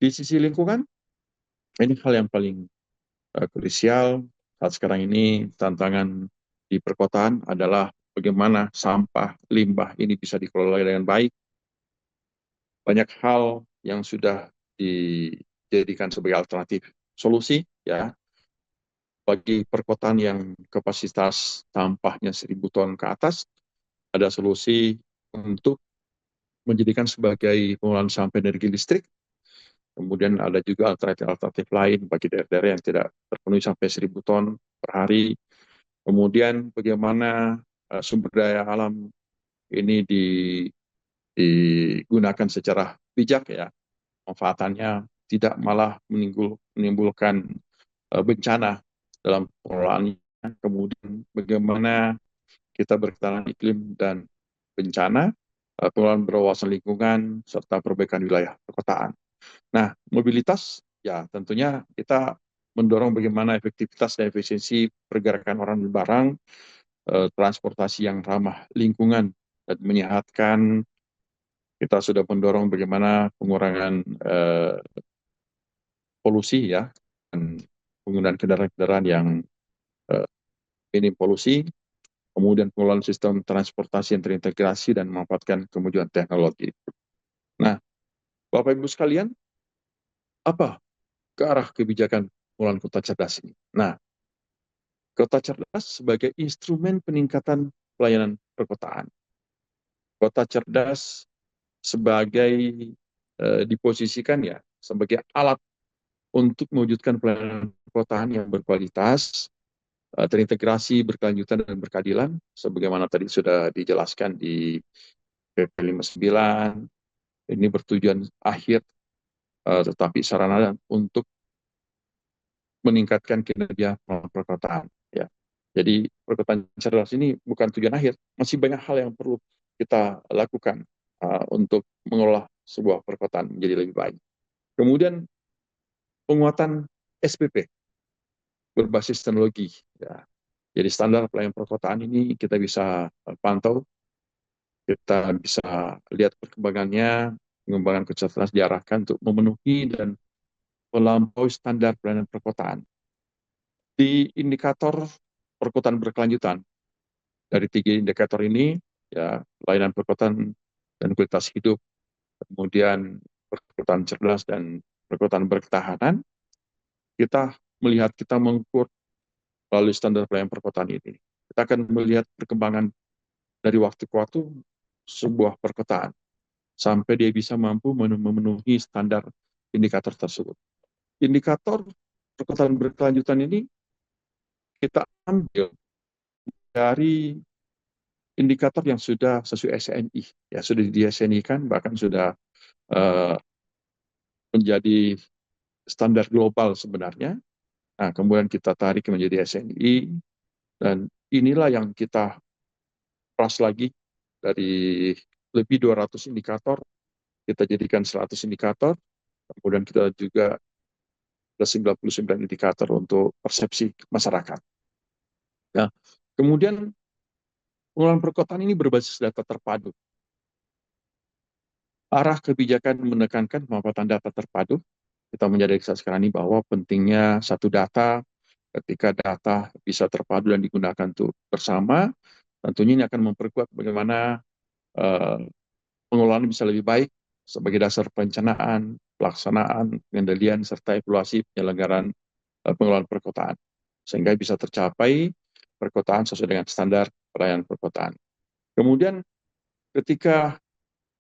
di sisi lingkungan, ini hal yang paling krusial saat sekarang ini. Tantangan di perkotaan adalah bagaimana sampah limbah ini bisa dikelola dengan baik. Banyak hal yang sudah dijadikan sebagai alternatif solusi ya bagi perkotaan yang kapasitas sampahnya 1.000 ton ke atas. Ada solusi untuk menjadikan sebagai pengolahan sampah energi listrik. Kemudian ada juga alternatif lain bagi daerah-daerah yang tidak terpenuhi sampai 1.000 ton per hari. Kemudian bagaimana sumber daya alam ini digunakan secara bijak ya, manfaatannya tidak malah menimbulkan bencana dalam pengelolaannya. Kemudian bagaimana kita berketahanan iklim dan bencana, pengelolaan berwawasan lingkungan, serta perbaikan wilayah perkotaan. Nah, mobilitas, ya tentunya kita mendorong bagaimana efektivitas dan efisiensi pergerakan orang dan barang, transportasi yang ramah lingkungan dan menyehatkan. Kita sudah mendorong bagaimana pengurangan polusi ya, dan penggunaan kendaraan-kendaraan yang minim polusi, kemudian pengelolaan sistem transportasi yang terintegrasi dan memanfaatkan kemajuan teknologi. Nah, Bapak Ibu sekalian, apa ke arah kebijakan pengelolaan kota cerdas ini? Nah, kota cerdas sebagai instrumen peningkatan pelayanan perkotaan. Kota cerdas sebagai diposisikan ya sebagai alat untuk mewujudkan pelayanan perkotaan yang berkualitas, terintegrasi, berkelanjutan dan berkeadilan, sebagaimana tadi sudah dijelaskan di PP 59. Ini bertujuan akhir, tetapi sarana untuk meningkatkan kinerja perkotaan. Ya. Jadi perkotaan cerdas ini bukan tujuan akhir, masih banyak hal yang perlu kita lakukan untuk mengelola sebuah perkotaan menjadi lebih baik. Kemudian penguatan SPP berbasis teknologi. Ya. Jadi standar pelayanan perkotaan ini kita bisa pantau, kita bisa lihat perkembangannya, pengembangan kecerdasan diarahkan untuk memenuhi dan melampaui standar pelayanan perkotaan. Di indikator perkotaan berkelanjutan, dari 3 indikator ini, ya pelayanan perkotaan dan kualitas hidup, kemudian perkotaan cerdas dan perkotaan berketahanan, kita melihat kita mengukur melalui standar pelayanan perkotaan ini. Kita akan melihat perkembangan dari waktu ke waktu sebuah perkotaan sampai dia bisa mampu memenuhi standar indikator tersebut. Indikator perkotaan berkelanjutan ini kita ambil dari indikator yang sudah sesuai SNI, ya sudah di-SNI-kan, bahkan sudah menjadi standar global sebenarnya. Nah, kemudian kita tarik menjadi SNI, dan inilah yang kita peras lagi dari lebih 200 indikator, kita jadikan 100 indikator, kemudian kita juga ada 99 indikator untuk persepsi masyarakat. Nah, kemudian pengelolaan perkotaan ini berbasis data terpadu. Arah kebijakan menekankan pemanfaatan data terpadu. Kita menyadari sekarang ini bahwa pentingnya satu data, ketika data bisa terpadu dan digunakan untuk bersama, tentunya ini akan memperkuat bagaimana pengelolaan bisa lebih baik sebagai dasar perencanaan, pelaksanaan, pengendalian, serta evaluasi penyelenggaraan pengelolaan perkotaan. Sehingga bisa tercapai perkotaan sesuai dengan standar pelayanan perkotaan. Kemudian ketika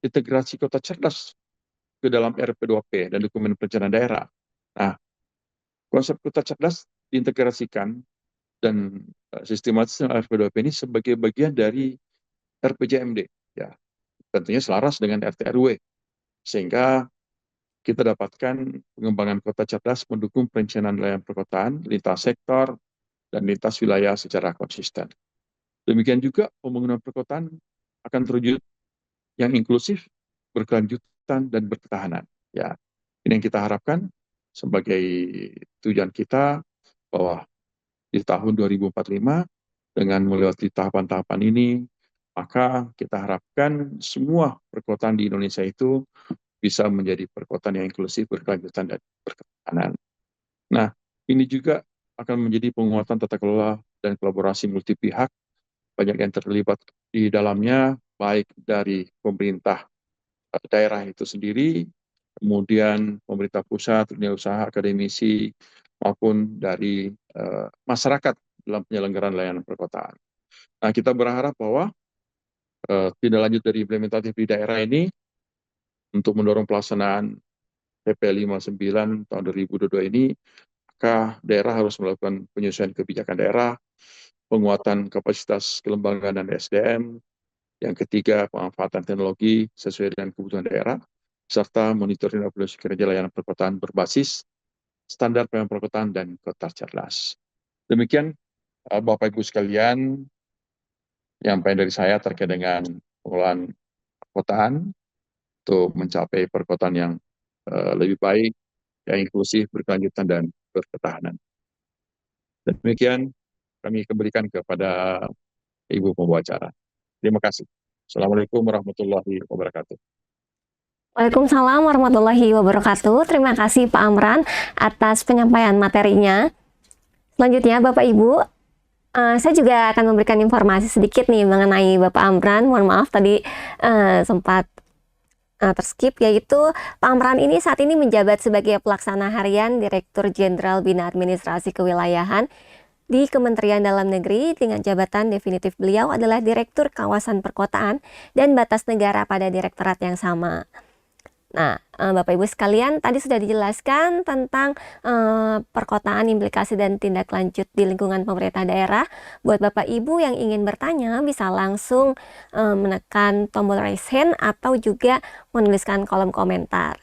integrasi kota cerdas ke dalam RP2P dan dokumen perencanaan daerah. Nah, konsep kota cerdas diintegrasikan dan sistematis RP2P ini sebagai bagian dari RPJMD. Ya, tentunya selaras dengan RT/RW, sehingga kita dapatkan pengembangan kota cerdas mendukung perencanaan layanan perkotaan, lintas sektor, dan lintas wilayah secara konsisten. Demikian juga pembangunan perkotaan akan terwujud yang inklusif, berkelanjutan, dan berketahanan. Ya, ini yang kita harapkan sebagai tujuan kita, bahwa di tahun 2045 dengan melewati tahapan-tahapan ini, maka kita harapkan semua perkotaan di Indonesia itu bisa menjadi perkotaan yang inklusif, berkelanjutan, dan berketahanan. Nah, ini juga akan menjadi penguatan tata kelola dan kolaborasi multi pihak, banyak yang terlibat di dalamnya, baik dari pemerintah daerah itu sendiri, kemudian pemerintah pusat, dunia usaha, akademisi, maupun dari masyarakat dalam penyelenggaraan layanan perkotaan. Nah, kita berharap bahwa tindak lanjut dari implementatif di daerah ini untuk mendorong pelaksanaan PP 59 tahun 2022 ini, maka daerah harus melakukan penyesuaian kebijakan daerah, penguatan kapasitas kelembagaan dan SDM, yang ketiga pemanfaatan teknologi sesuai dengan kebutuhan daerah, serta monitoring evaluasi kinerja layanan perkotaan berbasis standar pelayanan perkotaan dan kota cerdas. Demikian Bapak Ibu sekalian, yang pengen dari saya terkait dengan pengelolaan perkotaan untuk mencapai perkotaan yang lebih baik, yang inklusif, berkelanjutan, dan berketahanan. Demikian kami kembalikan kepada Ibu pembawa acara. Terima kasih. Assalamualaikum warahmatullahi wabarakatuh. Waalaikumsalam warahmatullahi wabarakatuh. Terima kasih Pak Amran atas penyampaian materinya. Selanjutnya Bapak Ibu, saya juga akan memberikan informasi sedikit nih mengenai Bapak Amran. Mohon maaf tadi sempat terskip, yaitu Pak Amran ini saat ini menjabat sebagai pelaksana harian Direktur Jenderal Bina Administrasi Kewilayahan di Kementerian Dalam Negeri dengan jabatan definitif beliau adalah Direktur Kawasan Perkotaan dan Batas Negara pada direktorat yang sama. Nah, Bapak Ibu sekalian, tadi sudah dijelaskan tentang perkotaan, implikasi dan tindak lanjut di lingkungan pemerintah daerah. Buat Bapak Ibu yang ingin bertanya, bisa langsung menekan tombol raise hand atau juga menuliskan kolom komentar.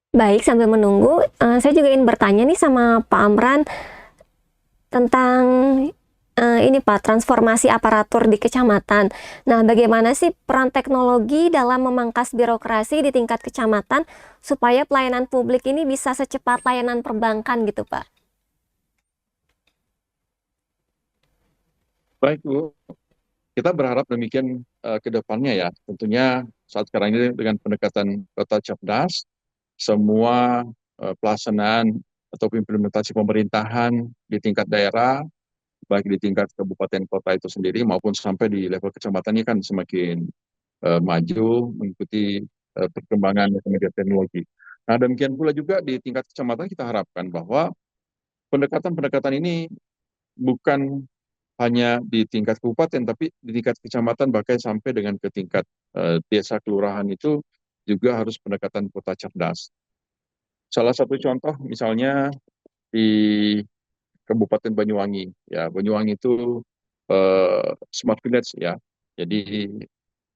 Baik, sambil menunggu, saya juga ingin bertanya nih sama Pak Amran tentang ini Pak, transformasi aparatur di kecamatan. Nah, bagaimana sih peran teknologi dalam memangkas birokrasi di tingkat kecamatan supaya pelayanan publik ini bisa secepat layanan perbankan gitu Pak? Baik, Bu. Kita berharap demikian ke depannya ya. Tentunya saat sekarang ini dengan pendekatan kota cerdas, semua pelaksanaan atau implementasi pemerintahan di tingkat daerah, baik di tingkat kabupaten kota itu sendiri maupun sampai di level kecamatan ini kan semakin maju mengikuti perkembangan media teknologi. Nah, demikian pula juga di tingkat kecamatan kita harapkan bahwa pendekatan-pendekatan ini bukan hanya di tingkat kabupaten, tapi di tingkat kecamatan bahkan sampai dengan ke tingkat desa kelurahan itu juga harus pendekatan kota cerdas. Salah satu contoh misalnya di Kabupaten Banyuwangi, ya Banyuwangi itu smart village ya, jadi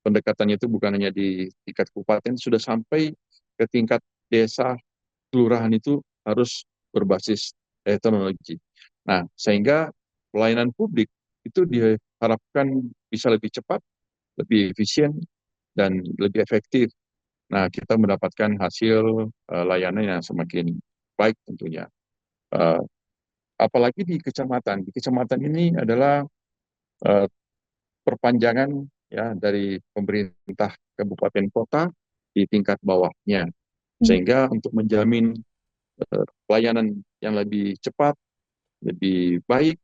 pendekatannya itu bukan hanya di tingkat kabupaten, sudah sampai ke tingkat desa kelurahan itu harus berbasis teknologi. Nah, sehingga pelayanan publik itu diharapkan bisa lebih cepat, lebih efisien, dan lebih efektif. Nah, kita mendapatkan hasil layanan yang semakin baik tentunya. Uh, Apalagi di kecamatan. Di kecamatan ini adalah uh, perpanjangan ya dari pemerintah kabupaten kota di tingkat bawahnya. Sehingga untuk menjamin pelayanan yang lebih cepat, lebih baik,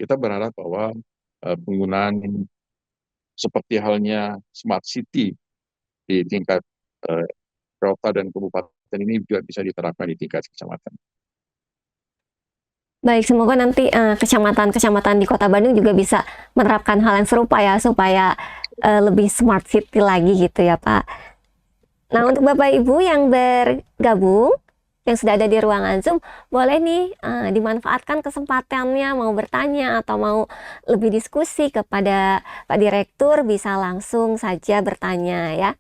kita berharap bahwa penggunaan seperti halnya smart city di tingkat uh, kota dan kabupaten ini juga bisa diterapkan di tingkat kecamatan. Baik, semoga nanti kecamatan-kecamatan di Kota Bandung juga bisa menerapkan hal yang serupa ya, supaya lebih smart city lagi gitu ya Pak. Nah, untuk Bapak Ibu yang bergabung, yang sudah ada di ruangan Zoom, boleh nih dimanfaatkan kesempatannya mau bertanya atau mau lebih diskusi kepada Pak Direktur, bisa langsung saja bertanya ya.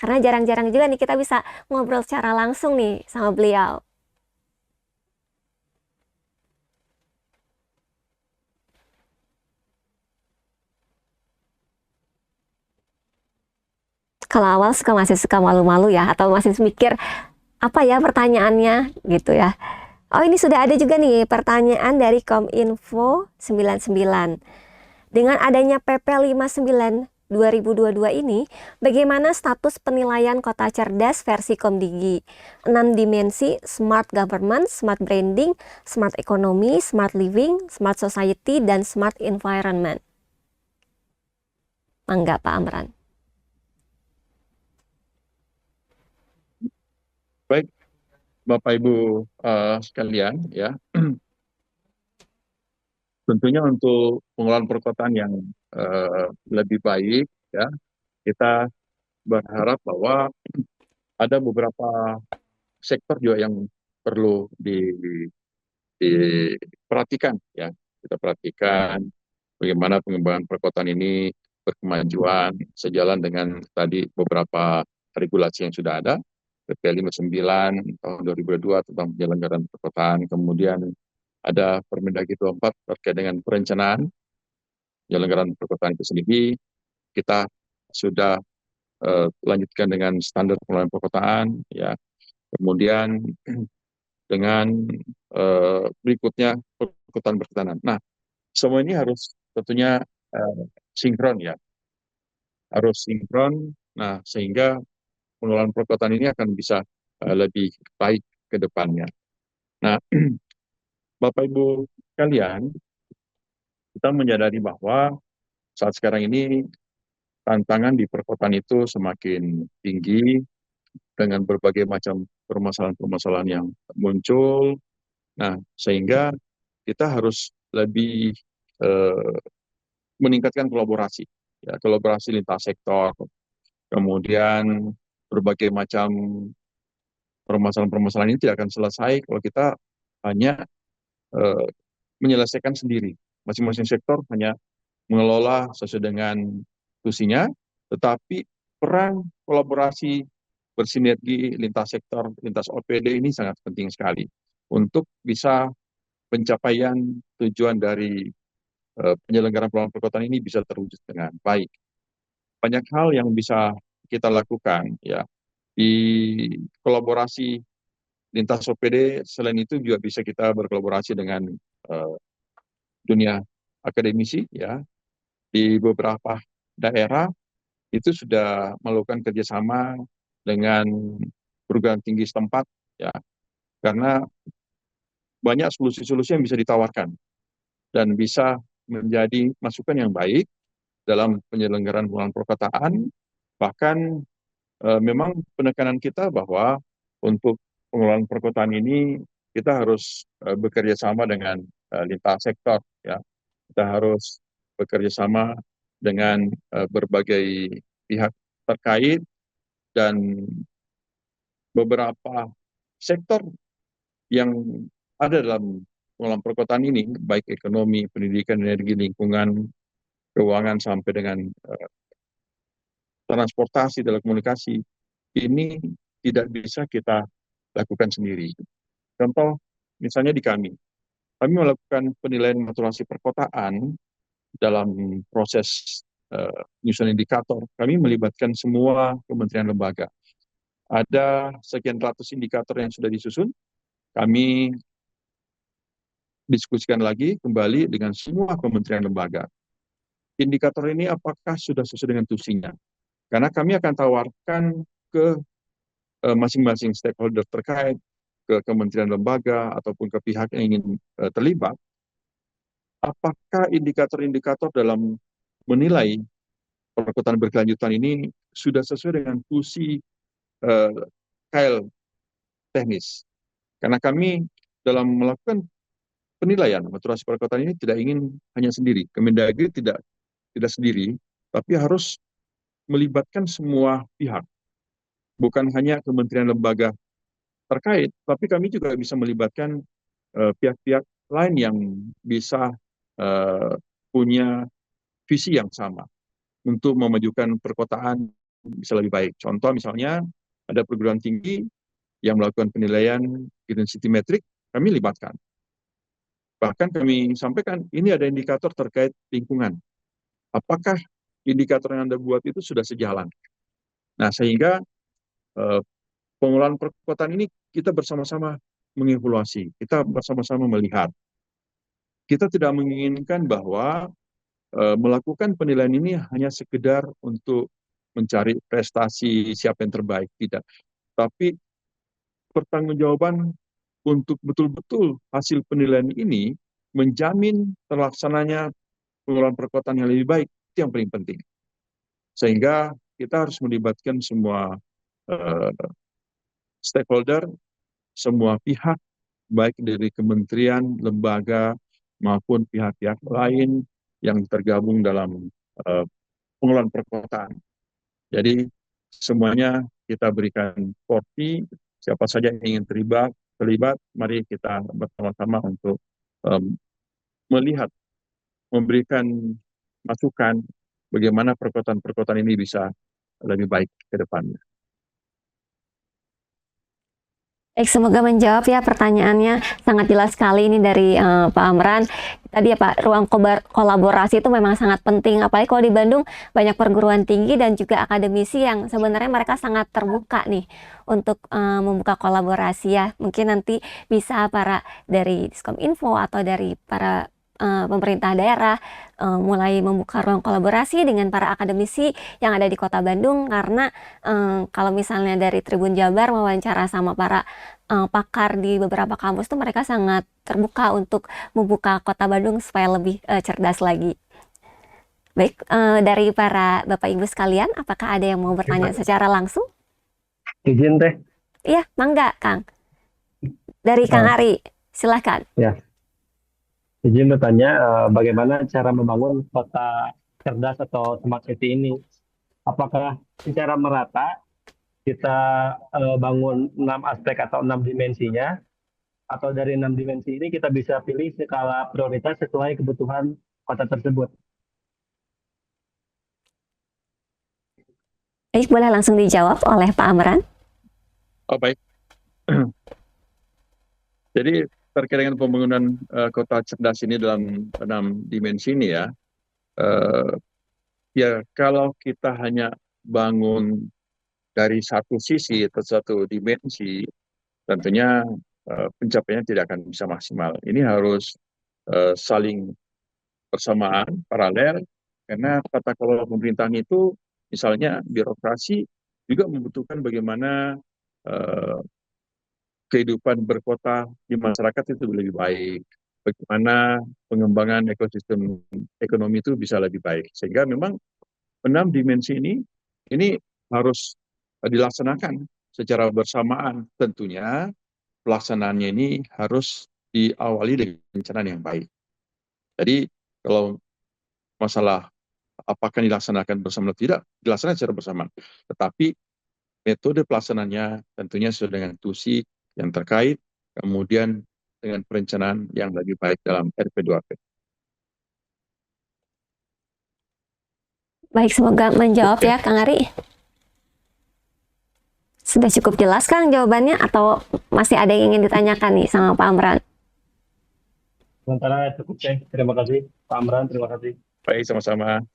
Karena jarang-jarang juga nih kita bisa ngobrol secara langsung nih sama beliau. Kalau awal masih suka malu-malu ya, atau masih mikir apa ya pertanyaannya gitu ya. Oh, ini sudah ada juga nih pertanyaan dari Kominfo 99. Dengan adanya PP 59 2022 ini, bagaimana status penilaian kota cerdas versi Komdigi? 6 dimensi: smart government, smart branding, smart economy, smart living, smart society, dan smart environment. Mangga Pak Amran. Baik, Bapak Ibu sekalian, ya tentunya untuk pengelolaan perkotaan yang lebih baik, ya kita berharap bahwa ada beberapa sektor juga yang perlu diperhatikan, ya kita perhatikan bagaimana pengembangan perkotaan ini berkemajuan sejalan dengan tadi beberapa regulasi yang sudah ada, PP 59 tahun 2022 tentang penyelenggaraan perkotaan, kemudian ada Permendagri 24 terkait dengan perencanaan penyelenggaraan perkotaan itu sendiri. Kita sudah lanjutkan dengan standar pengelolaan perkotaan, ya. Kemudian dengan berikutnya perkotaan berkelanjutan. Nah, semua ini harus tentunya sinkron ya, harus sinkron. Nah, sehingga pengelolaan perkotaan ini akan bisa lebih baik ke depannya. Nah, Bapak Ibu sekalian, kita menyadari bahwa saat sekarang ini tantangan di perkotaan itu semakin tinggi dengan berbagai macam permasalahan-permasalahan yang muncul. Nah, sehingga kita harus lebih eh, meningkatkan kolaborasi, ya, kolaborasi lintas sektor, kemudian berbagai macam permasalahan-permasalahan ini tidak akan selesai kalau kita hanya eh, menyelesaikan sendiri. Masing-masing sektor hanya mengelola sesuai dengan fungsinya, tetapi peran kolaborasi bersinergi lintas sektor, lintas OPD ini sangat penting sekali untuk bisa pencapaian tujuan dari penyelenggaraan pengelolaan perkotaan ini bisa terwujud dengan baik. Banyak hal yang bisa kita lakukan ya di kolaborasi lintas OPD. Selain itu juga bisa kita berkolaborasi dengan eh, dunia akademisi ya di beberapa daerah itu sudah melakukan kerjasama dengan perguruan tinggi setempat ya karena banyak solusi-solusi yang bisa ditawarkan dan bisa menjadi masukan yang baik dalam penyelenggaraan pengelolaan perkotaan. Bahkan memang penekanan kita bahwa untuk pengelolaan perkotaan ini kita harus bekerja sama dengan lintas sektor ya. Kita harus bekerja sama dengan berbagai pihak terkait dan beberapa sektor yang ada dalam pengelolaan perkotaan ini, baik ekonomi, pendidikan, energi, lingkungan, keuangan, sampai dengan transportasi, telekomunikasi, ini tidak bisa kita lakukan sendiri. Contoh, misalnya di kami melakukan penilaian maturasi perkotaan dalam proses penyusunan indikator. Kami melibatkan semua kementerian lembaga. Ada sekian ratus indikator yang sudah disusun, kami diskusikan lagi kembali dengan semua kementerian lembaga. Indikator ini apakah sudah sesuai dengan tusinya? Karena kami akan tawarkan ke masing-masing stakeholder terkait, ke kementerian lembaga ataupun ke pihak yang ingin terlibat, apakah indikator-indikator dalam menilai perkotaan berkelanjutan ini sudah sesuai dengan fungsi KL teknis. Karena kami dalam melakukan penilaian maturasi perkotaan ini tidak ingin hanya sendiri. Kemendagri tidak sendiri, tapi harus melibatkan semua pihak. Bukan hanya kementerian lembaga terkait, tapi kami juga bisa melibatkan pihak-pihak lain yang bisa punya visi yang sama untuk memajukan perkotaan bisa lebih baik. Contoh misalnya ada perguruan tinggi yang melakukan penilaian green city metric, kami libatkan. Bahkan kami sampaikan ini ada indikator terkait lingkungan. Apakah indikator yang Anda buat itu sudah sejalan? Nah, sehingga pengelolaan perkotaan ini kita bersama-sama mengevaluasi, kita bersama-sama melihat. Kita tidak menginginkan bahwa melakukan penilaian ini hanya sekedar untuk mencari prestasi siapa yang terbaik, tidak. Tapi pertanggungjawaban untuk betul-betul hasil penilaian ini menjamin terlaksananya pengelolaan perkotaan yang lebih baik, itu yang paling penting. Sehingga kita harus melibatkan semua stakeholder, semua pihak, baik dari kementerian, lembaga, maupun pihak-pihak lain yang tergabung dalam pengelolaan perkotaan. Jadi semuanya kita berikan porsi, siapa saja yang ingin terlibat, mari kita bersama-sama untuk melihat, memberikan masukan bagaimana perkotaan-perkotaan ini bisa lebih baik ke depannya. Baik, semoga menjawab ya pertanyaannya. Sangat jelas sekali ini dari Pak Amran. Tadi ya Pak, ruang kolaborasi itu memang sangat penting. Apalagi kalau di Bandung banyak perguruan tinggi dan juga akademisi yang sebenarnya mereka sangat terbuka nih untuk membuka kolaborasi ya. Mungkin nanti bisa para dari Diskominfo atau dari para pemerintah daerah mulai membuka ruang kolaborasi dengan para akademisi yang ada di Kota Bandung, karena kalau misalnya dari Tribun Jabar wawancara sama para pakar di beberapa kampus tuh mereka sangat terbuka untuk membuka Kota Bandung supaya lebih cerdas lagi. Baik, dari para Bapak Ibu sekalian, apakah ada yang mau bertanya secara langsung? Izin teh, Iya, mangga, Kang. Dari Kang eh, Ari, silahkan. ya, izin bertanya bagaimana cara membangun kota cerdas atau smart city ini? Apakah secara merata kita bangun 6 aspek atau 6 dimensinya, atau dari 6 dimensi ini kita bisa pilih skala prioritas sesuai kebutuhan kota tersebut? Baik, boleh langsung dijawab oleh Pak Amran. Oh, baik. Jadi terkait dengan pembangunan kota cerdas ini dalam 6 dimensi ini ya, eh, ya kalau kita hanya bangun dari satu sisi atau satu dimensi, tentunya pencapaiannya tidak akan bisa maksimal. Ini harus saling bersamaan, paralel, karena tata kelola pemerintahan itu, misalnya birokrasi, juga membutuhkan bagaimana eh, kehidupan berkota di masyarakat itu lebih baik, bagaimana pengembangan ekosistem ekonomi itu bisa lebih baik. Sehingga memang 6 dimensi ini harus dilaksanakan secara bersamaan. Tentunya pelaksanaannya ini harus diawali dengan perencanaan yang baik. Jadi kalau masalah apakah dilaksanakan bersama atau tidak, dilaksanakan secara bersamaan. Tetapi metode pelaksanaannya tentunya sesuai dengan tusi yang terkait, kemudian dengan perencanaan yang lebih baik dalam RP2P. Baik, semoga menjawab ya, Kang Ari. Sudah cukup jelas, Kang, jawabannya? Atau masih ada yang ingin ditanyakan nih sama Pak Amran? Sementara cukup teh. Terima kasih, Pak Amran. Terima kasih. Baik, sama-sama.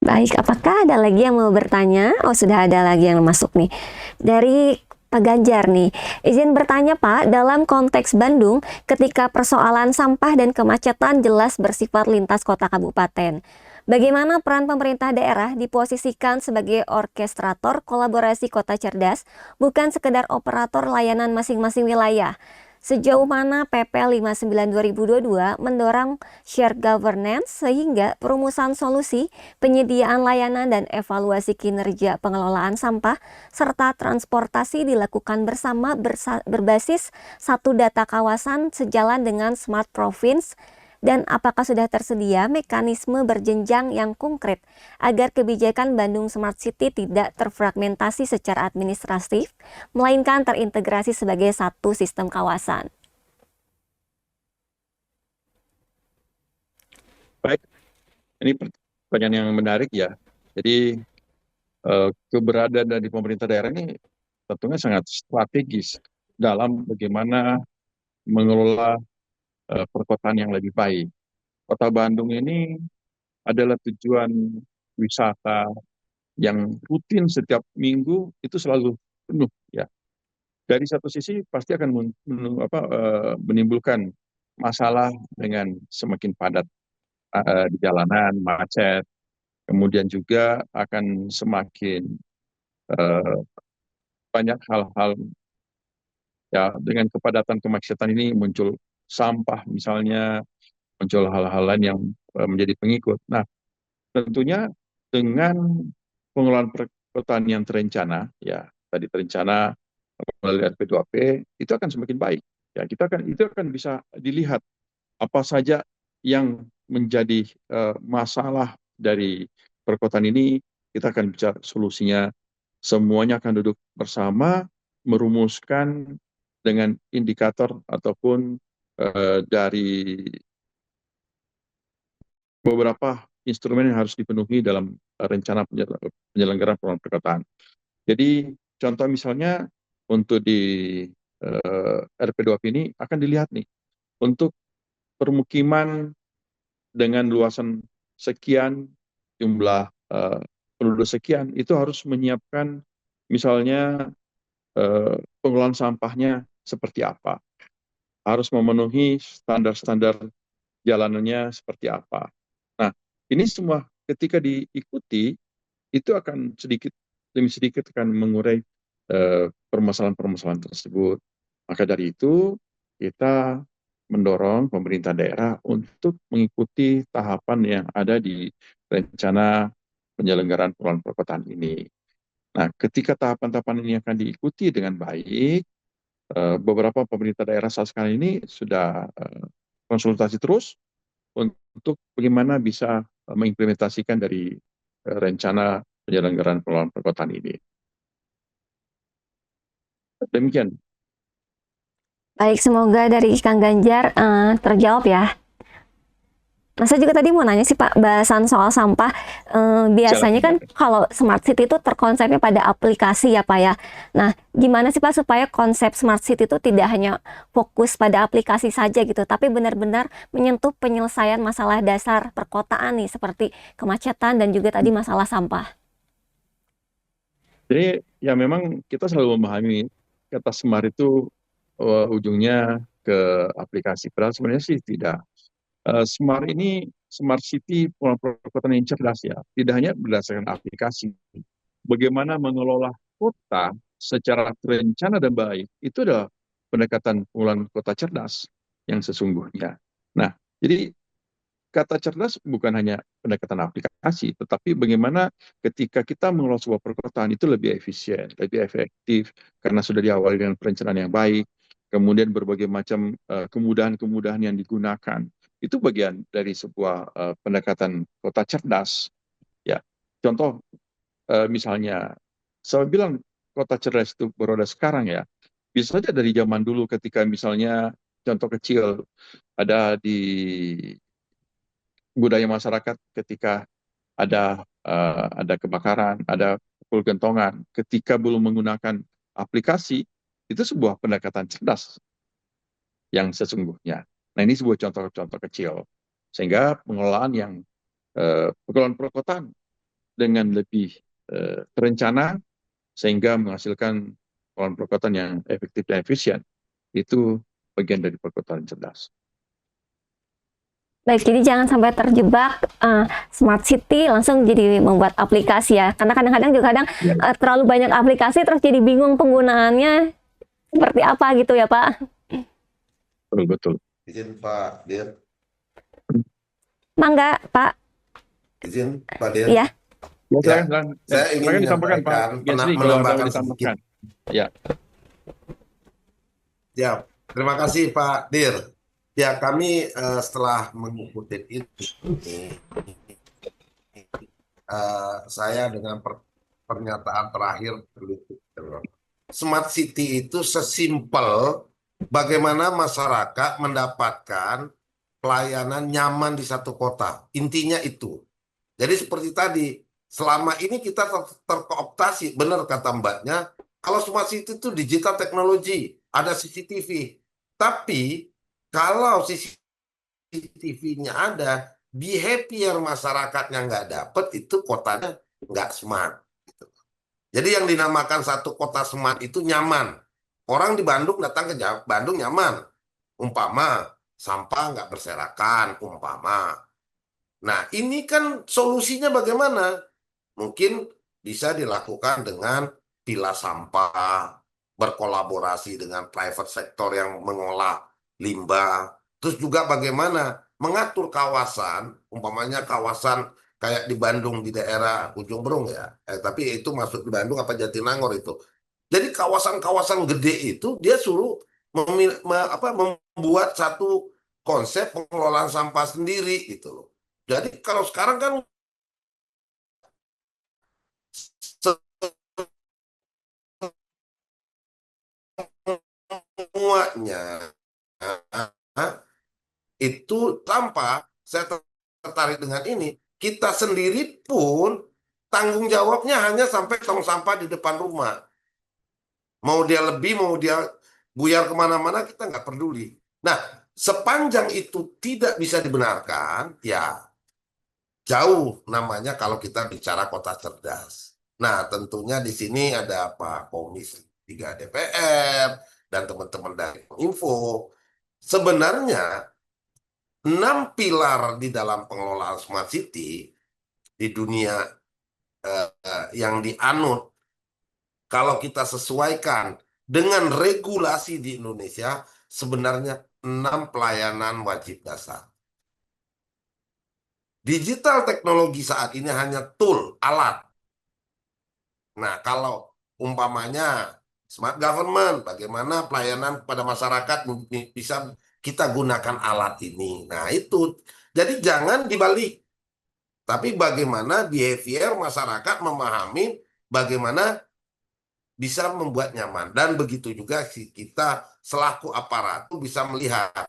Baik, apakah ada lagi yang mau bertanya? Oh, sudah ada lagi yang masuk nih. Dari Pak Ganjar nih, izin bertanya Pak, dalam konteks Bandung, ketika persoalan sampah dan kemacetan jelas bersifat lintas kota kabupaten. Bagaimana peran pemerintah daerah diposisikan sebagai orkestrator kolaborasi kota cerdas, bukan sekedar operator layanan masing-masing wilayah? Sejauh mana PP 59 2022 mendorong shared governance sehingga perumusan solusi, penyediaan layanan dan evaluasi kinerja pengelolaan sampah serta transportasi dilakukan bersama berbasis satu data kawasan sejalan dengan Smart Province, dan apakah sudah tersedia mekanisme berjenjang yang konkret agar kebijakan Bandung Smart City tidak terfragmentasi secara administratif, melainkan terintegrasi sebagai satu sistem kawasan? Baik, ini pertanyaan yang menarik ya. Jadi keberadaan dari pemerintah daerah ini tentunya sangat strategis dalam bagaimana mengelola perkotaan yang lebih baik. Kota Bandung ini adalah tujuan wisata yang rutin setiap minggu itu selalu penuh ya. Dari satu sisi pasti akan menimbulkan masalah dengan semakin padat di jalanan, macet, kemudian juga akan semakin eh, banyak hal-hal ya, dengan kepadatan kemacetan ini muncul sampah misalnya, muncul hal-hal lain yang menjadi pengikut. Nah, tentunya dengan pengelolaan perkotaan yang terencana, ya tadi terencana melalui RP2P itu akan semakin baik. Ya, itu akan bisa dilihat apa saja yang menjadi masalah dari perkotaan ini, kita akan bicara solusinya. Semuanya akan duduk bersama, merumuskan dengan indikator ataupun dari beberapa instrumen yang harus dipenuhi dalam rencana penyelenggaraan program perkotaan. Jadi contoh misalnya untuk di RP2P ini akan dilihat nih, untuk permukiman dengan luasan sekian, jumlah penduduk sekian, itu harus menyiapkan misalnya pengelolaan sampahnya seperti apa, harus memenuhi standar-standar jalanannya seperti apa. Nah, ini semua ketika diikuti, itu akan sedikit demi sedikit akan mengurai permasalahan-permasalahan tersebut. Maka dari itu kita mendorong pemerintah daerah untuk mengikuti tahapan yang ada di rencana penyelenggaraan pengelolaan perkotaan ini. Nah, ketika tahapan-tahapan ini akan diikuti dengan baik, beberapa pemerintah daerah saat sekarang ini sudah konsultasi terus untuk bagaimana bisa mengimplementasikan dari rencana penyelenggaraan pengelolaan perkotaan ini. Demikian. Baik, semoga dari Kang Ganjar terjawab ya. Nah, saya juga tadi mau nanya sih Pak, bahasan soal sampah. Biasanya kan kalau Smart City itu terkonsepnya pada aplikasi ya Pak ya. Nah, gimana sih Pak supaya konsep Smart City itu tidak hanya fokus pada aplikasi saja gitu, tapi benar-benar menyentuh penyelesaian masalah dasar perkotaan nih, seperti kemacetan dan juga tadi masalah sampah. Jadi ya memang kita selalu memahami kata smart itu ujungnya ke aplikasi. Padahal sebenarnya sih tidak. Smart ini, smart city, perkotaan yang cerdas ya, tidak hanya berdasarkan aplikasi. Bagaimana mengelola kota secara terencana dan baik, itu adalah pendekatan pengelolaan kota cerdas yang sesungguhnya. Nah, jadi kata cerdas bukan hanya pendekatan aplikasi, tetapi bagaimana ketika kita mengelola sebuah perkotaan itu lebih efisien, lebih efektif, karena sudah diawali dengan perencanaan yang baik, kemudian berbagai macam kemudahan-kemudahan yang digunakan. Itu bagian dari sebuah pendekatan kota cerdas. Ya, contoh misalnya, saya bilang kota cerdas itu baru ada sekarang ya. Bisa saja dari zaman dulu ketika misalnya contoh kecil ada di budaya masyarakat ketika ada kebakaran, ada pukul gentongan, ketika belum menggunakan aplikasi, itu sebuah pendekatan cerdas yang sesungguhnya. Nah, ini sebuah contoh-contoh kecil. Sehingga pengelolaan perkotaan dengan lebih terencana, sehingga menghasilkan pengelolaan perkotaan yang efektif dan efisien. Itu bagian dari perkotaan cerdas. Baik, jadi jangan sampai terjebak Smart City langsung jadi membuat aplikasi ya. Karena kadang-kadang juga terlalu banyak aplikasi terus jadi bingung penggunaannya seperti apa gitu ya Pak. Betul-betul. Izin Pak Dir. Mangga Pak. Izin Pak Dir. Iya. Ya, Silakan saya ingin disampaikan Pak menyampaikan, Gesli kalau ada menambahkan yang ditambahkan. Ya. Ya, terima kasih Pak Dir. Ya, kami setelah mengikuti itu, saya dengan pernyataan terakhir Smart City itu sesimpel bagaimana masyarakat mendapatkan pelayanan nyaman di satu kota. Intinya itu. Jadi seperti tadi, selama ini kita terkooptasi, benar kata Mbaknya, kalau Smart City itu digital teknologi, ada CCTV. Tapi kalau CCTV-nya ada, behavior masyarakatnya nggak dapet, itu kotanya nggak smart. Jadi yang dinamakan satu kota smart itu nyaman. Orang di Bandung datang ke Bandung nyaman. Umpama sampah nggak berserakan, umpama. Nah, ini kan solusinya bagaimana? Mungkin bisa dilakukan dengan pilah sampah, berkolaborasi dengan private sector yang mengolah limbah. Terus juga bagaimana mengatur kawasan, umpamanya kawasan kayak di Bandung di daerah Ujung Berung ya. Tapi itu masuk di Bandung apa Jatinangor itu. Jadi kawasan-kawasan gede itu dia suruh membuat satu konsep pengelolaan sampah sendiri gitu loh. Jadi kalau sekarang kan semuanya itu tanpa saya tertarik dengan ini, kita sendiri pun tanggung jawabnya hanya sampai tong sampah di depan rumah. Mau dia lebih, mau dia buyar kemana-mana, kita nggak peduli. Nah, sepanjang itu tidak bisa dibenarkan, ya jauh namanya kalau kita bicara kota cerdas. Nah, tentunya di sini ada Pak Komisi 3 DPR dan teman-teman dari Info. Sebenarnya 6 pilar di dalam pengelolaan Smart City di dunia yang dianut kalau kita sesuaikan dengan regulasi di Indonesia, sebenarnya 6 pelayanan wajib dasar. Digital teknologi saat ini hanya tool, alat. Nah, kalau umpamanya smart government, bagaimana pelayanan kepada masyarakat bisa kita gunakan alat ini. Nah, itu. Jadi jangan dibalik. Tapi bagaimana behavior masyarakat memahami bagaimana bisa membuat nyaman. Dan begitu juga kita selaku aparat bisa melihat.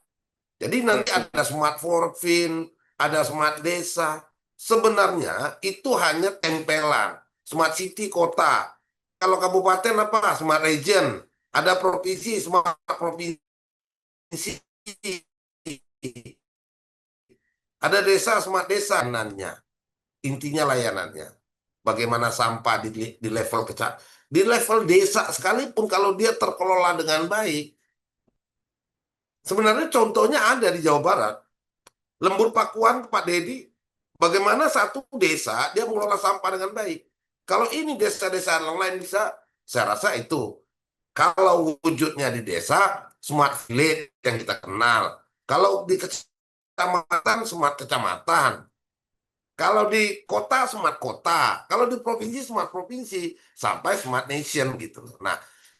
Jadi nanti ada smart forfin, ada smart desa. Sebenarnya itu hanya tempelan. Smart city kota. Kalau kabupaten apa? Smart region. Ada provinsi, smart provinsi. Ada desa, smart desa. Intinya layanannya. Bagaimana sampah di level di level desa sekalipun kalau dia terkelola dengan baik. Sebenarnya contohnya ada di Jawa Barat. Lembur Pakuan, Pak Dedi, bagaimana satu desa dia mengelola sampah dengan baik. Kalau ini desa-desa yang lain bisa, saya rasa itu. Kalau wujudnya di desa, smart village yang kita kenal. Kalau di kecamatan, smart kecamatan. Kalau di kota, smart kota. Kalau di provinsi, smart provinsi. Sampai smart nation gitu. Nah,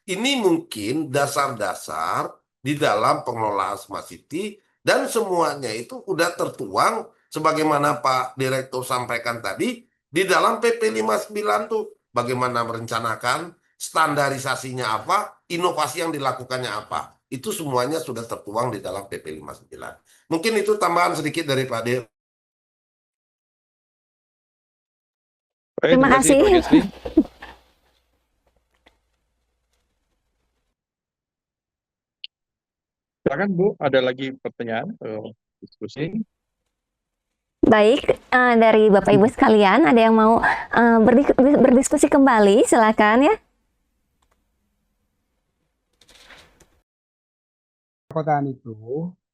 ini mungkin dasar-dasar di dalam pengelolaan smart city dan semuanya itu udah tertuang sebagaimana Pak Direktur sampaikan tadi di dalam PP 59 tuh bagaimana merencanakan standarisasinya apa, inovasi yang dilakukannya apa. Itu semuanya sudah tertuang di dalam PP 59. Mungkin itu tambahan sedikit dari Pak Dir. Baik, Terima kasih. Pak Gesli. Silakan Bu, ada lagi pertanyaan atau diskusi? Baik, dari Bapak Ibu sekalian, ada yang mau berdiskusi kembali? Silakan ya. Perkotaan itu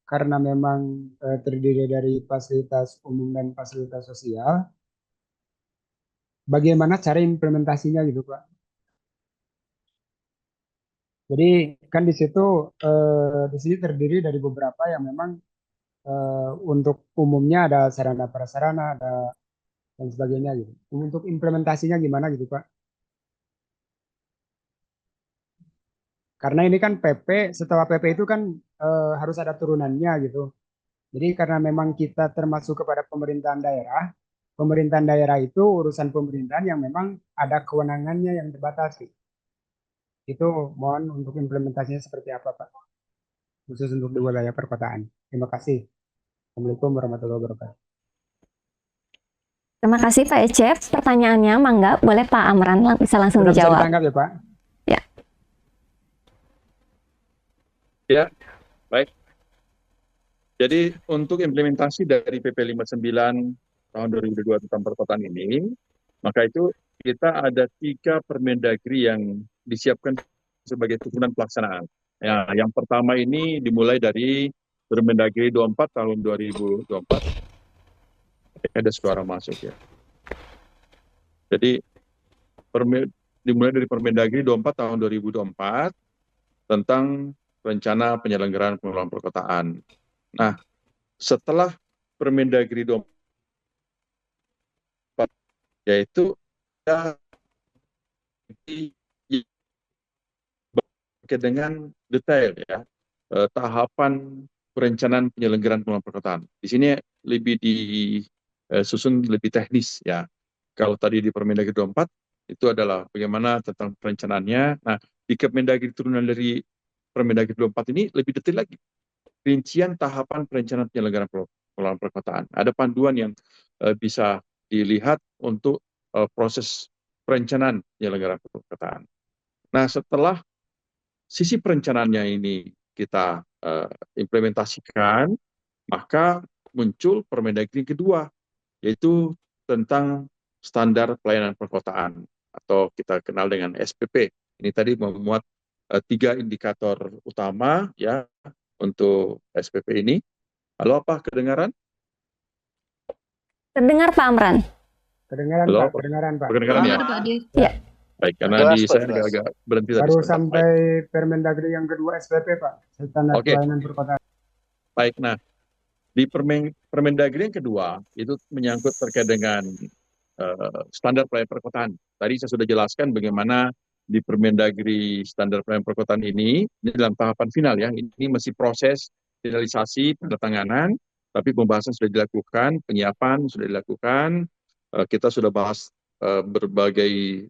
karena memang terdiri dari fasilitas umum dan fasilitas sosial, bagaimana cara implementasinya gitu Pak? Jadi kan di sini terdiri dari beberapa yang memang untuk umumnya ada sarana prasarana, ada dan sebagainya gitu. Untuk implementasinya gimana gitu Pak? Karena ini kan PP, setelah PP itu kan harus ada turunannya gitu. Jadi karena memang kita termasuk kepada pemerintahan daerah itu urusan pemerintahan yang memang ada kewenangannya yang dibatasi. Itu mohon untuk implementasinya seperti apa Pak? Khusus untuk di wilayah perkotaan. Terima kasih. Assalamualaikum warahmatullahi wabarakatuh. Terima kasih Pak Ecep. Pertanyaannya, mangga, boleh Pak Amran bisa langsung Sudah bisa dijawab. ditangkap ya Pak? Ya, baik. Jadi untuk implementasi dari PP 59 tahun 2002 tentang perkotaan ini, maka itu kita ada 3 Permendagri yang disiapkan sebagai turunan pelaksanaan. Ya, yang pertama ini dimulai dari Permendagri 24 tahun 2024. Ada suara masuk ya. Jadi dimulai dari Permendagri 24 tahun 2024 tentang rencana penyelenggaraan pengelolaan perkotaan. Nah, setelah Permendagri 24 yaitu dengan detail ya tahapan perencanaan penyelenggaraan pengelolaan perkotaan. Di sini lebih disusun lebih teknis ya. Kalau tadi di Permendagri 24 itu adalah bagaimana tentang perencanaannya. Nah, di Kemendagri turunan dari Permendagri 24 ini lebih detail lagi. Rincian tahapan perencanaan penyelenggaraan pengelolaan perkotaan. Ada panduan yang bisa dilihat untuk proses perencanaan penyelenggaraan perkotaan. Nah, setelah sisi perencanaannya ini kita implementasikan, maka muncul Permendagri kedua, yaitu tentang standar pelayanan perkotaan atau kita kenal dengan SPP. Ini tadi memuat 3 indikator utama ya untuk SPP ini. Halo, apa kedengaran? Terdengar Pak Amran? Kedengaran Halo, Pak, kedengaran Pak. Kedengaran ya? Ya. Baik, karena Jelas, di Pak, saya jelas. agak-agak berhenti tadi Baru sebentar. Baik. sampai Permendagri yang kedua SPP, Pak. Standar Oke. pelayanan perkotaan. Baik, nah di Permendagri yang kedua itu menyangkut terkait dengan standar pelayanan perkotaan. Tadi saya sudah jelaskan bagaimana di Permendagri standar pelayanan perkotaan ini dalam tahapan final ya, ini masih proses finalisasi penandatanganan, tapi pembahasan sudah dilakukan, penyiapan sudah dilakukan, kita sudah bahas berbagai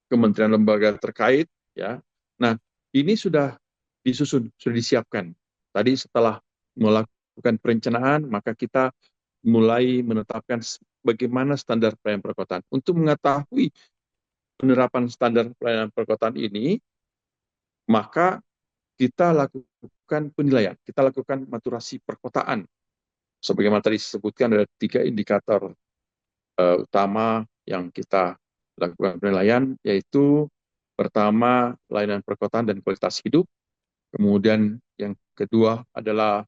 kementerian lembaga terkait ya. Nah, ini sudah disusun, sudah disiapkan. Tadi setelah melakukan perencanaan, maka kita mulai menetapkan bagaimana standar pelayanan perkotaan. Untuk mengetahui penerapan standar pelayanan perkotaan ini, maka kita lakukan penilaian, kita lakukan maturasi perkotaan. Sebagaimana tadi disebutkan ada 3 indikator utama yang kita lakukan penilaian, yaitu pertama layanan perkotaan dan kualitas hidup, kemudian yang kedua adalah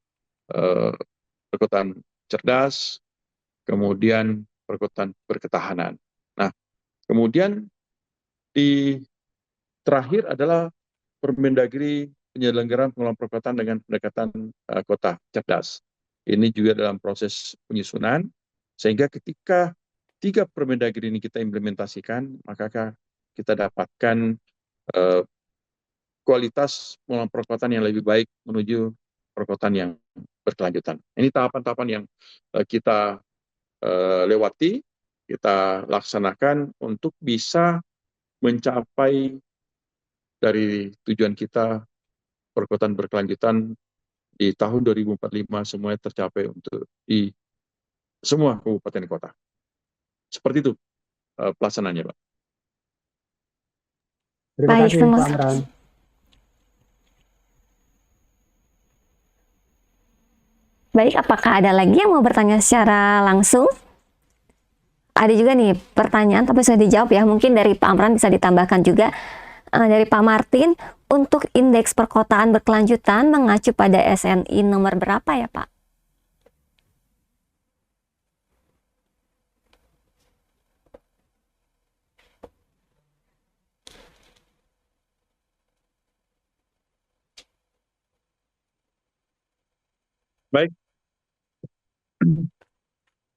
perkotaan cerdas, kemudian perkotaan berketahanan. Nah, kemudian di terakhir adalah Permendagri penyelenggaraan pengelolaan perkotaan dengan pendekatan kota cerdas. Ini juga dalam proses penyusunan, sehingga ketika 3 Permendagri ini kita implementasikan, maka kita dapatkan kualitas pengelolaan perkotaan yang lebih baik menuju perkotaan yang berkelanjutan. Ini tahapan-tahapan yang kita lewati, kita laksanakan untuk bisa mencapai dari tujuan kita perkotaan berkelanjutan di tahun 2045 semuanya tercapai untuk di semua kabupaten kota. Seperti itu pelaksanaannya, Pak. Terima Baik, kasih, Pak Amran. Baik, apakah ada lagi yang mau bertanya secara langsung? Ada juga nih pertanyaan, tapi sudah dijawab ya. Mungkin dari Pak Amran bisa ditambahkan juga. Dari Pak Martin, untuk indeks perkotaan berkelanjutan mengacu pada SNI nomor berapa ya, Pak? Baik.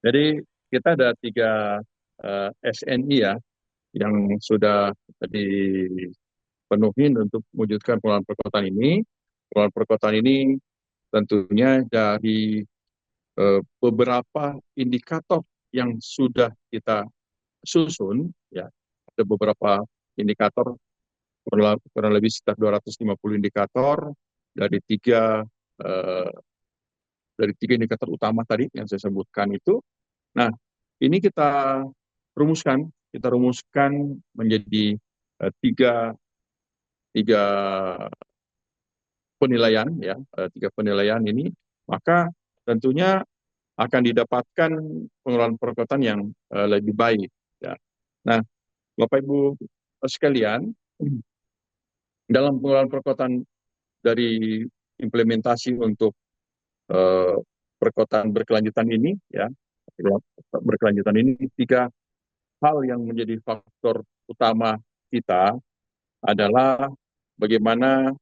Jadi kita ada 3 SNI ya yang sudah dipenuhi untuk mewujudkan pengelolaan perkotaan ini. Pengelolaan perkotaan ini tentunya dari beberapa indikator yang sudah kita susun, ya ada beberapa indikator kurang lebih sekitar 250 indikator dari 3 indikator utama tadi yang saya sebutkan itu. Nah, ini kita rumuskan menjadi tiga penilaian ya, 3 penilaian ini, maka tentunya akan didapatkan pengelolaan perkotaan yang lebih baik ya. Nah, Bapak Ibu sekalian, dalam pengelolaan perkotaan dari implementasi untuk perkotaan berkelanjutan ini ya, berkelanjutan ini 3 hal yang menjadi faktor utama kita adalah bagaimana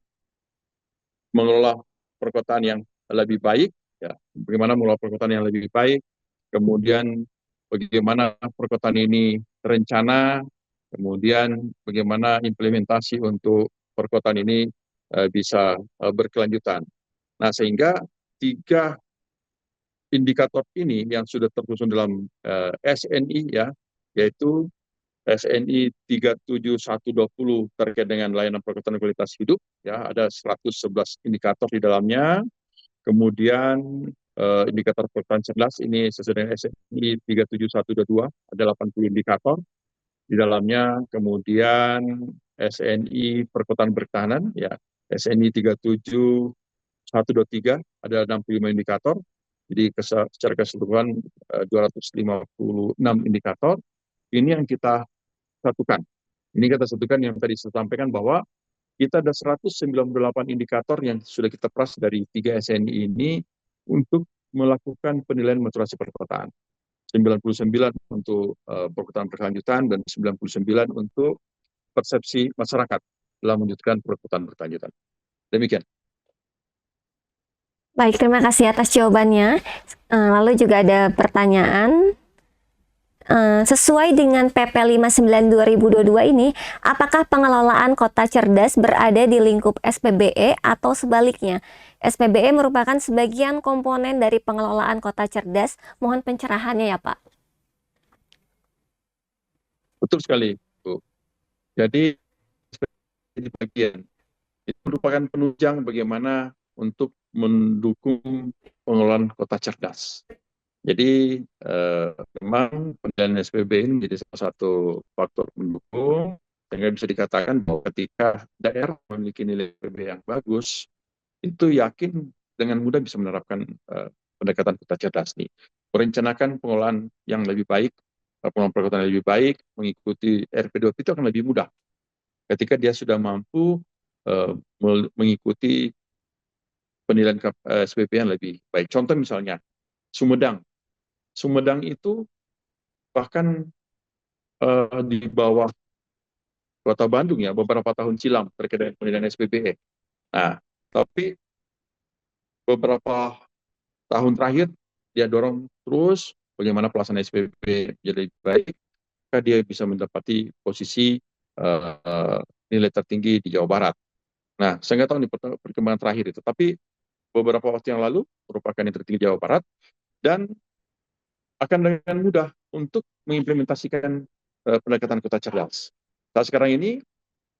mengelola perkotaan yang lebih baik, ya, bagaimana mengelola perkotaan yang lebih baik, kemudian bagaimana perkotaan ini terencana, kemudian bagaimana implementasi untuk perkotaan ini bisa berkelanjutan. Nah, sehingga 3 indikator ini yang sudah tersusun dalam SNI ya, yaitu SNI 37120 terkait dengan layanan perkotaan kualitas hidup ya, ada 111 indikator di dalamnya. Kemudian indikator perkotaan cerdas ini sesuai dengan SNI 37122 ada 80 indikator di dalamnya. Kemudian SNI perkotaan bertahanan ya, SNI 37123 ada 65 indikator. Jadi secara keseluruhan 256 indikator. Ini yang kita satukan. Ini kita satukan yang tadi saya sampaikan bahwa kita ada 198 indikator yang sudah kita peras dari 3 SNI ini untuk melakukan penilaian maturasi perkotaan. 99 untuk perkotaan berkelanjutan dan 99 untuk persepsi masyarakat dalam melanjutkan perkutan berkelanjutan. Demikian. Baik, terima kasih atas jawabannya. Lalu juga ada pertanyaan. Sesuai dengan PP 59 2022 ini, apakah pengelolaan kota cerdas berada di lingkup SPBE atau sebaliknya? SPBE merupakan sebagian komponen dari pengelolaan kota cerdas. Mohon pencerahannya ya, Pak. Betul sekali, Bu. Jadi, ini bagian. Itu merupakan penunjang bagaimana untuk mendukung pengelolaan kota cerdas. Jadi memang penilaian SPB ini menjadi salah satu faktor pendukung sehingga bisa dikatakan bahwa ketika daerah memiliki nilai SPB yang bagus, itu yakin dengan mudah bisa menerapkan pendekatan kota cerdas ini. Merencanakan pengelolaan yang lebih baik, pengelolaan perkotaan yang lebih baik, mengikuti RP2P itu akan lebih mudah. Ketika dia sudah mampu mengikuti penilaian SPB yang lebih baik. Contoh misalnya, Sumedang. Sumedang itu bahkan di bawah Kota Bandung ya beberapa tahun silam terkait dengan penilaian SPBE. Nah, tapi beberapa tahun terakhir dia dorong terus bagaimana pelaksanaan SPBE jadi lebih baik, maka dia bisa mendapati posisi nilai tertinggi di Jawa Barat. Nah, saya nggak tahu nih perkembangan terakhir itu, tapi beberapa waktu yang lalu merupakan yang tertinggi Jawa Barat dan akan dengan mudah untuk mengimplementasikan pendekatan kota cerdas. Saat sekarang ini,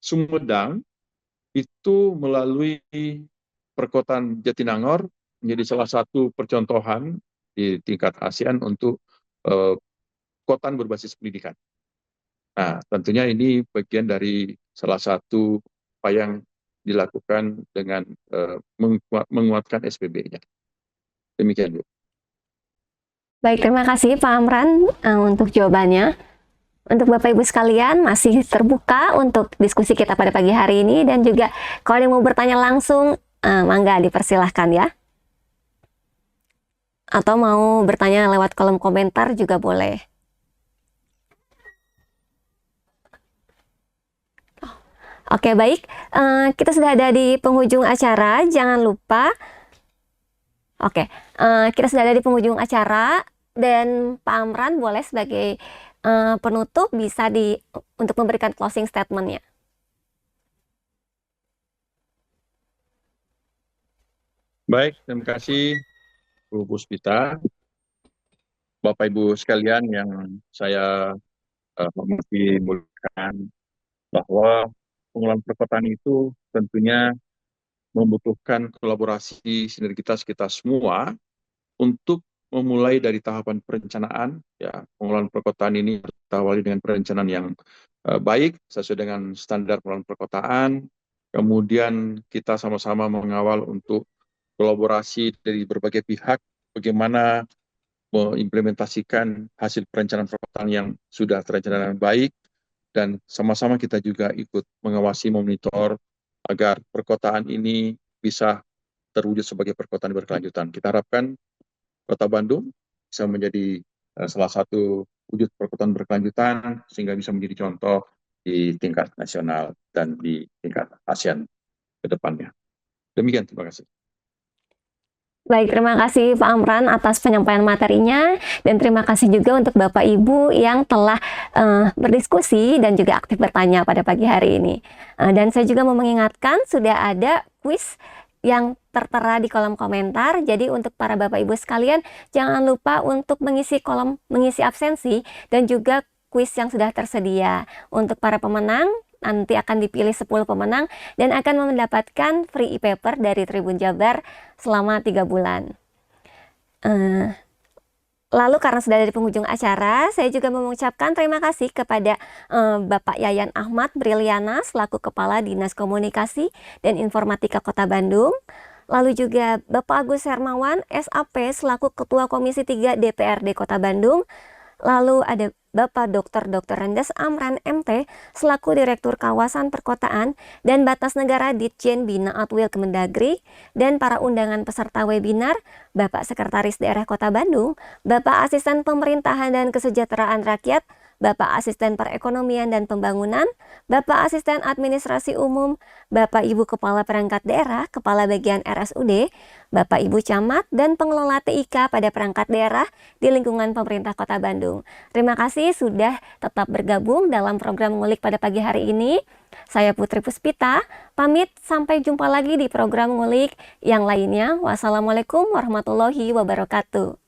Sumedang itu melalui perkotaan Jatinangor menjadi salah satu percontohan di tingkat ASEAN untuk kota berbasis pendidikan. Nah, tentunya ini bagian dari salah satu upaya yang dilakukan dengan menguatkan SPB-nya. Demikian, Bu. Baik, terima kasih Pak Amran untuk jawabannya. Untuk Bapak Ibu sekalian, masih terbuka untuk diskusi kita pada pagi hari ini, dan juga kalau ada yang mau bertanya langsung, mangga dipersilahkan ya. Atau mau bertanya lewat kolom komentar juga boleh. Oke, baik. Kita sudah ada di penghujung acara. Jangan lupa. Oke, kita sudah ada di penghujung acara. Dan Pak Amran boleh sebagai penutup bisa untuk memberikan closing statement-nya. Baik, terima kasih Bu Puspita. Bapak Ibu sekalian yang saya hormati, muliakan, bahwa pengelolaan perkotaan itu tentunya membutuhkan kolaborasi sinergitas kita semua untuk memulai dari tahapan perencanaan. Ya, pengelolaan perkotaan ini harus diawali dengan perencanaan yang baik sesuai dengan standar pengelolaan perkotaan. Kemudian kita sama-sama mengawal untuk kolaborasi dari berbagai pihak bagaimana mengimplementasikan hasil perencanaan perkotaan yang sudah terencana dengan baik, dan sama-sama kita juga ikut mengawasi, memonitor agar perkotaan ini bisa terwujud sebagai perkotaan berkelanjutan. Kita harapkan Kota Bandung bisa menjadi salah satu wujud perkotaan berkelanjutan sehingga bisa menjadi contoh di tingkat nasional dan di tingkat ASEAN ke depannya. Demikian, terima kasih. Baik, terima kasih Pak Amran atas penyampaian materinya, dan terima kasih juga untuk Bapak Ibu yang telah berdiskusi dan juga aktif bertanya pada pagi hari ini. Dan saya juga mau mengingatkan sudah ada kuis yang tertera di kolom komentar. Jadi untuk para Bapak Ibu sekalian, jangan lupa untuk mengisi absensi dan juga kuis yang sudah tersedia. Untuk para pemenang, nanti akan dipilih 10 pemenang dan akan mendapatkan free e-paper dari Tribun Jabar selama 3 bulan. Lalu karena sudah ada di penghujung acara, saya juga mengucapkan terima kasih kepada Bapak Yayan Ahmad Briliana selaku Kepala Dinas Komunikasi dan Informatika Kota Bandung. Lalu juga Bapak Agus Hermawan SAP selaku Ketua Komisi 3 DPRD Kota Bandung. Lalu ada Bapak Dr. Rendes Amran MT selaku Direktur Kawasan Perkotaan dan Batas Negara Ditjen Bina Atwil Kemendagri, dan para undangan peserta webinar Bapak Sekretaris Daerah Kota Bandung, Bapak Asisten Pemerintahan dan Kesejahteraan Rakyat Bapak Asisten Perekonomian dan Pembangunan, Bapak Asisten Administrasi Umum, Bapak Ibu Kepala Perangkat Daerah, Kepala Bagian RSUD, Bapak Ibu Camat, dan pengelola TIK pada perangkat daerah di lingkungan pemerintah Kota Bandung. Terima kasih sudah tetap bergabung dalam program Ngulik pada pagi hari ini. Saya Putri Puspita, pamit sampai jumpa lagi di program Ngulik yang lainnya. Wassalamualaikum warahmatullahi wabarakatuh.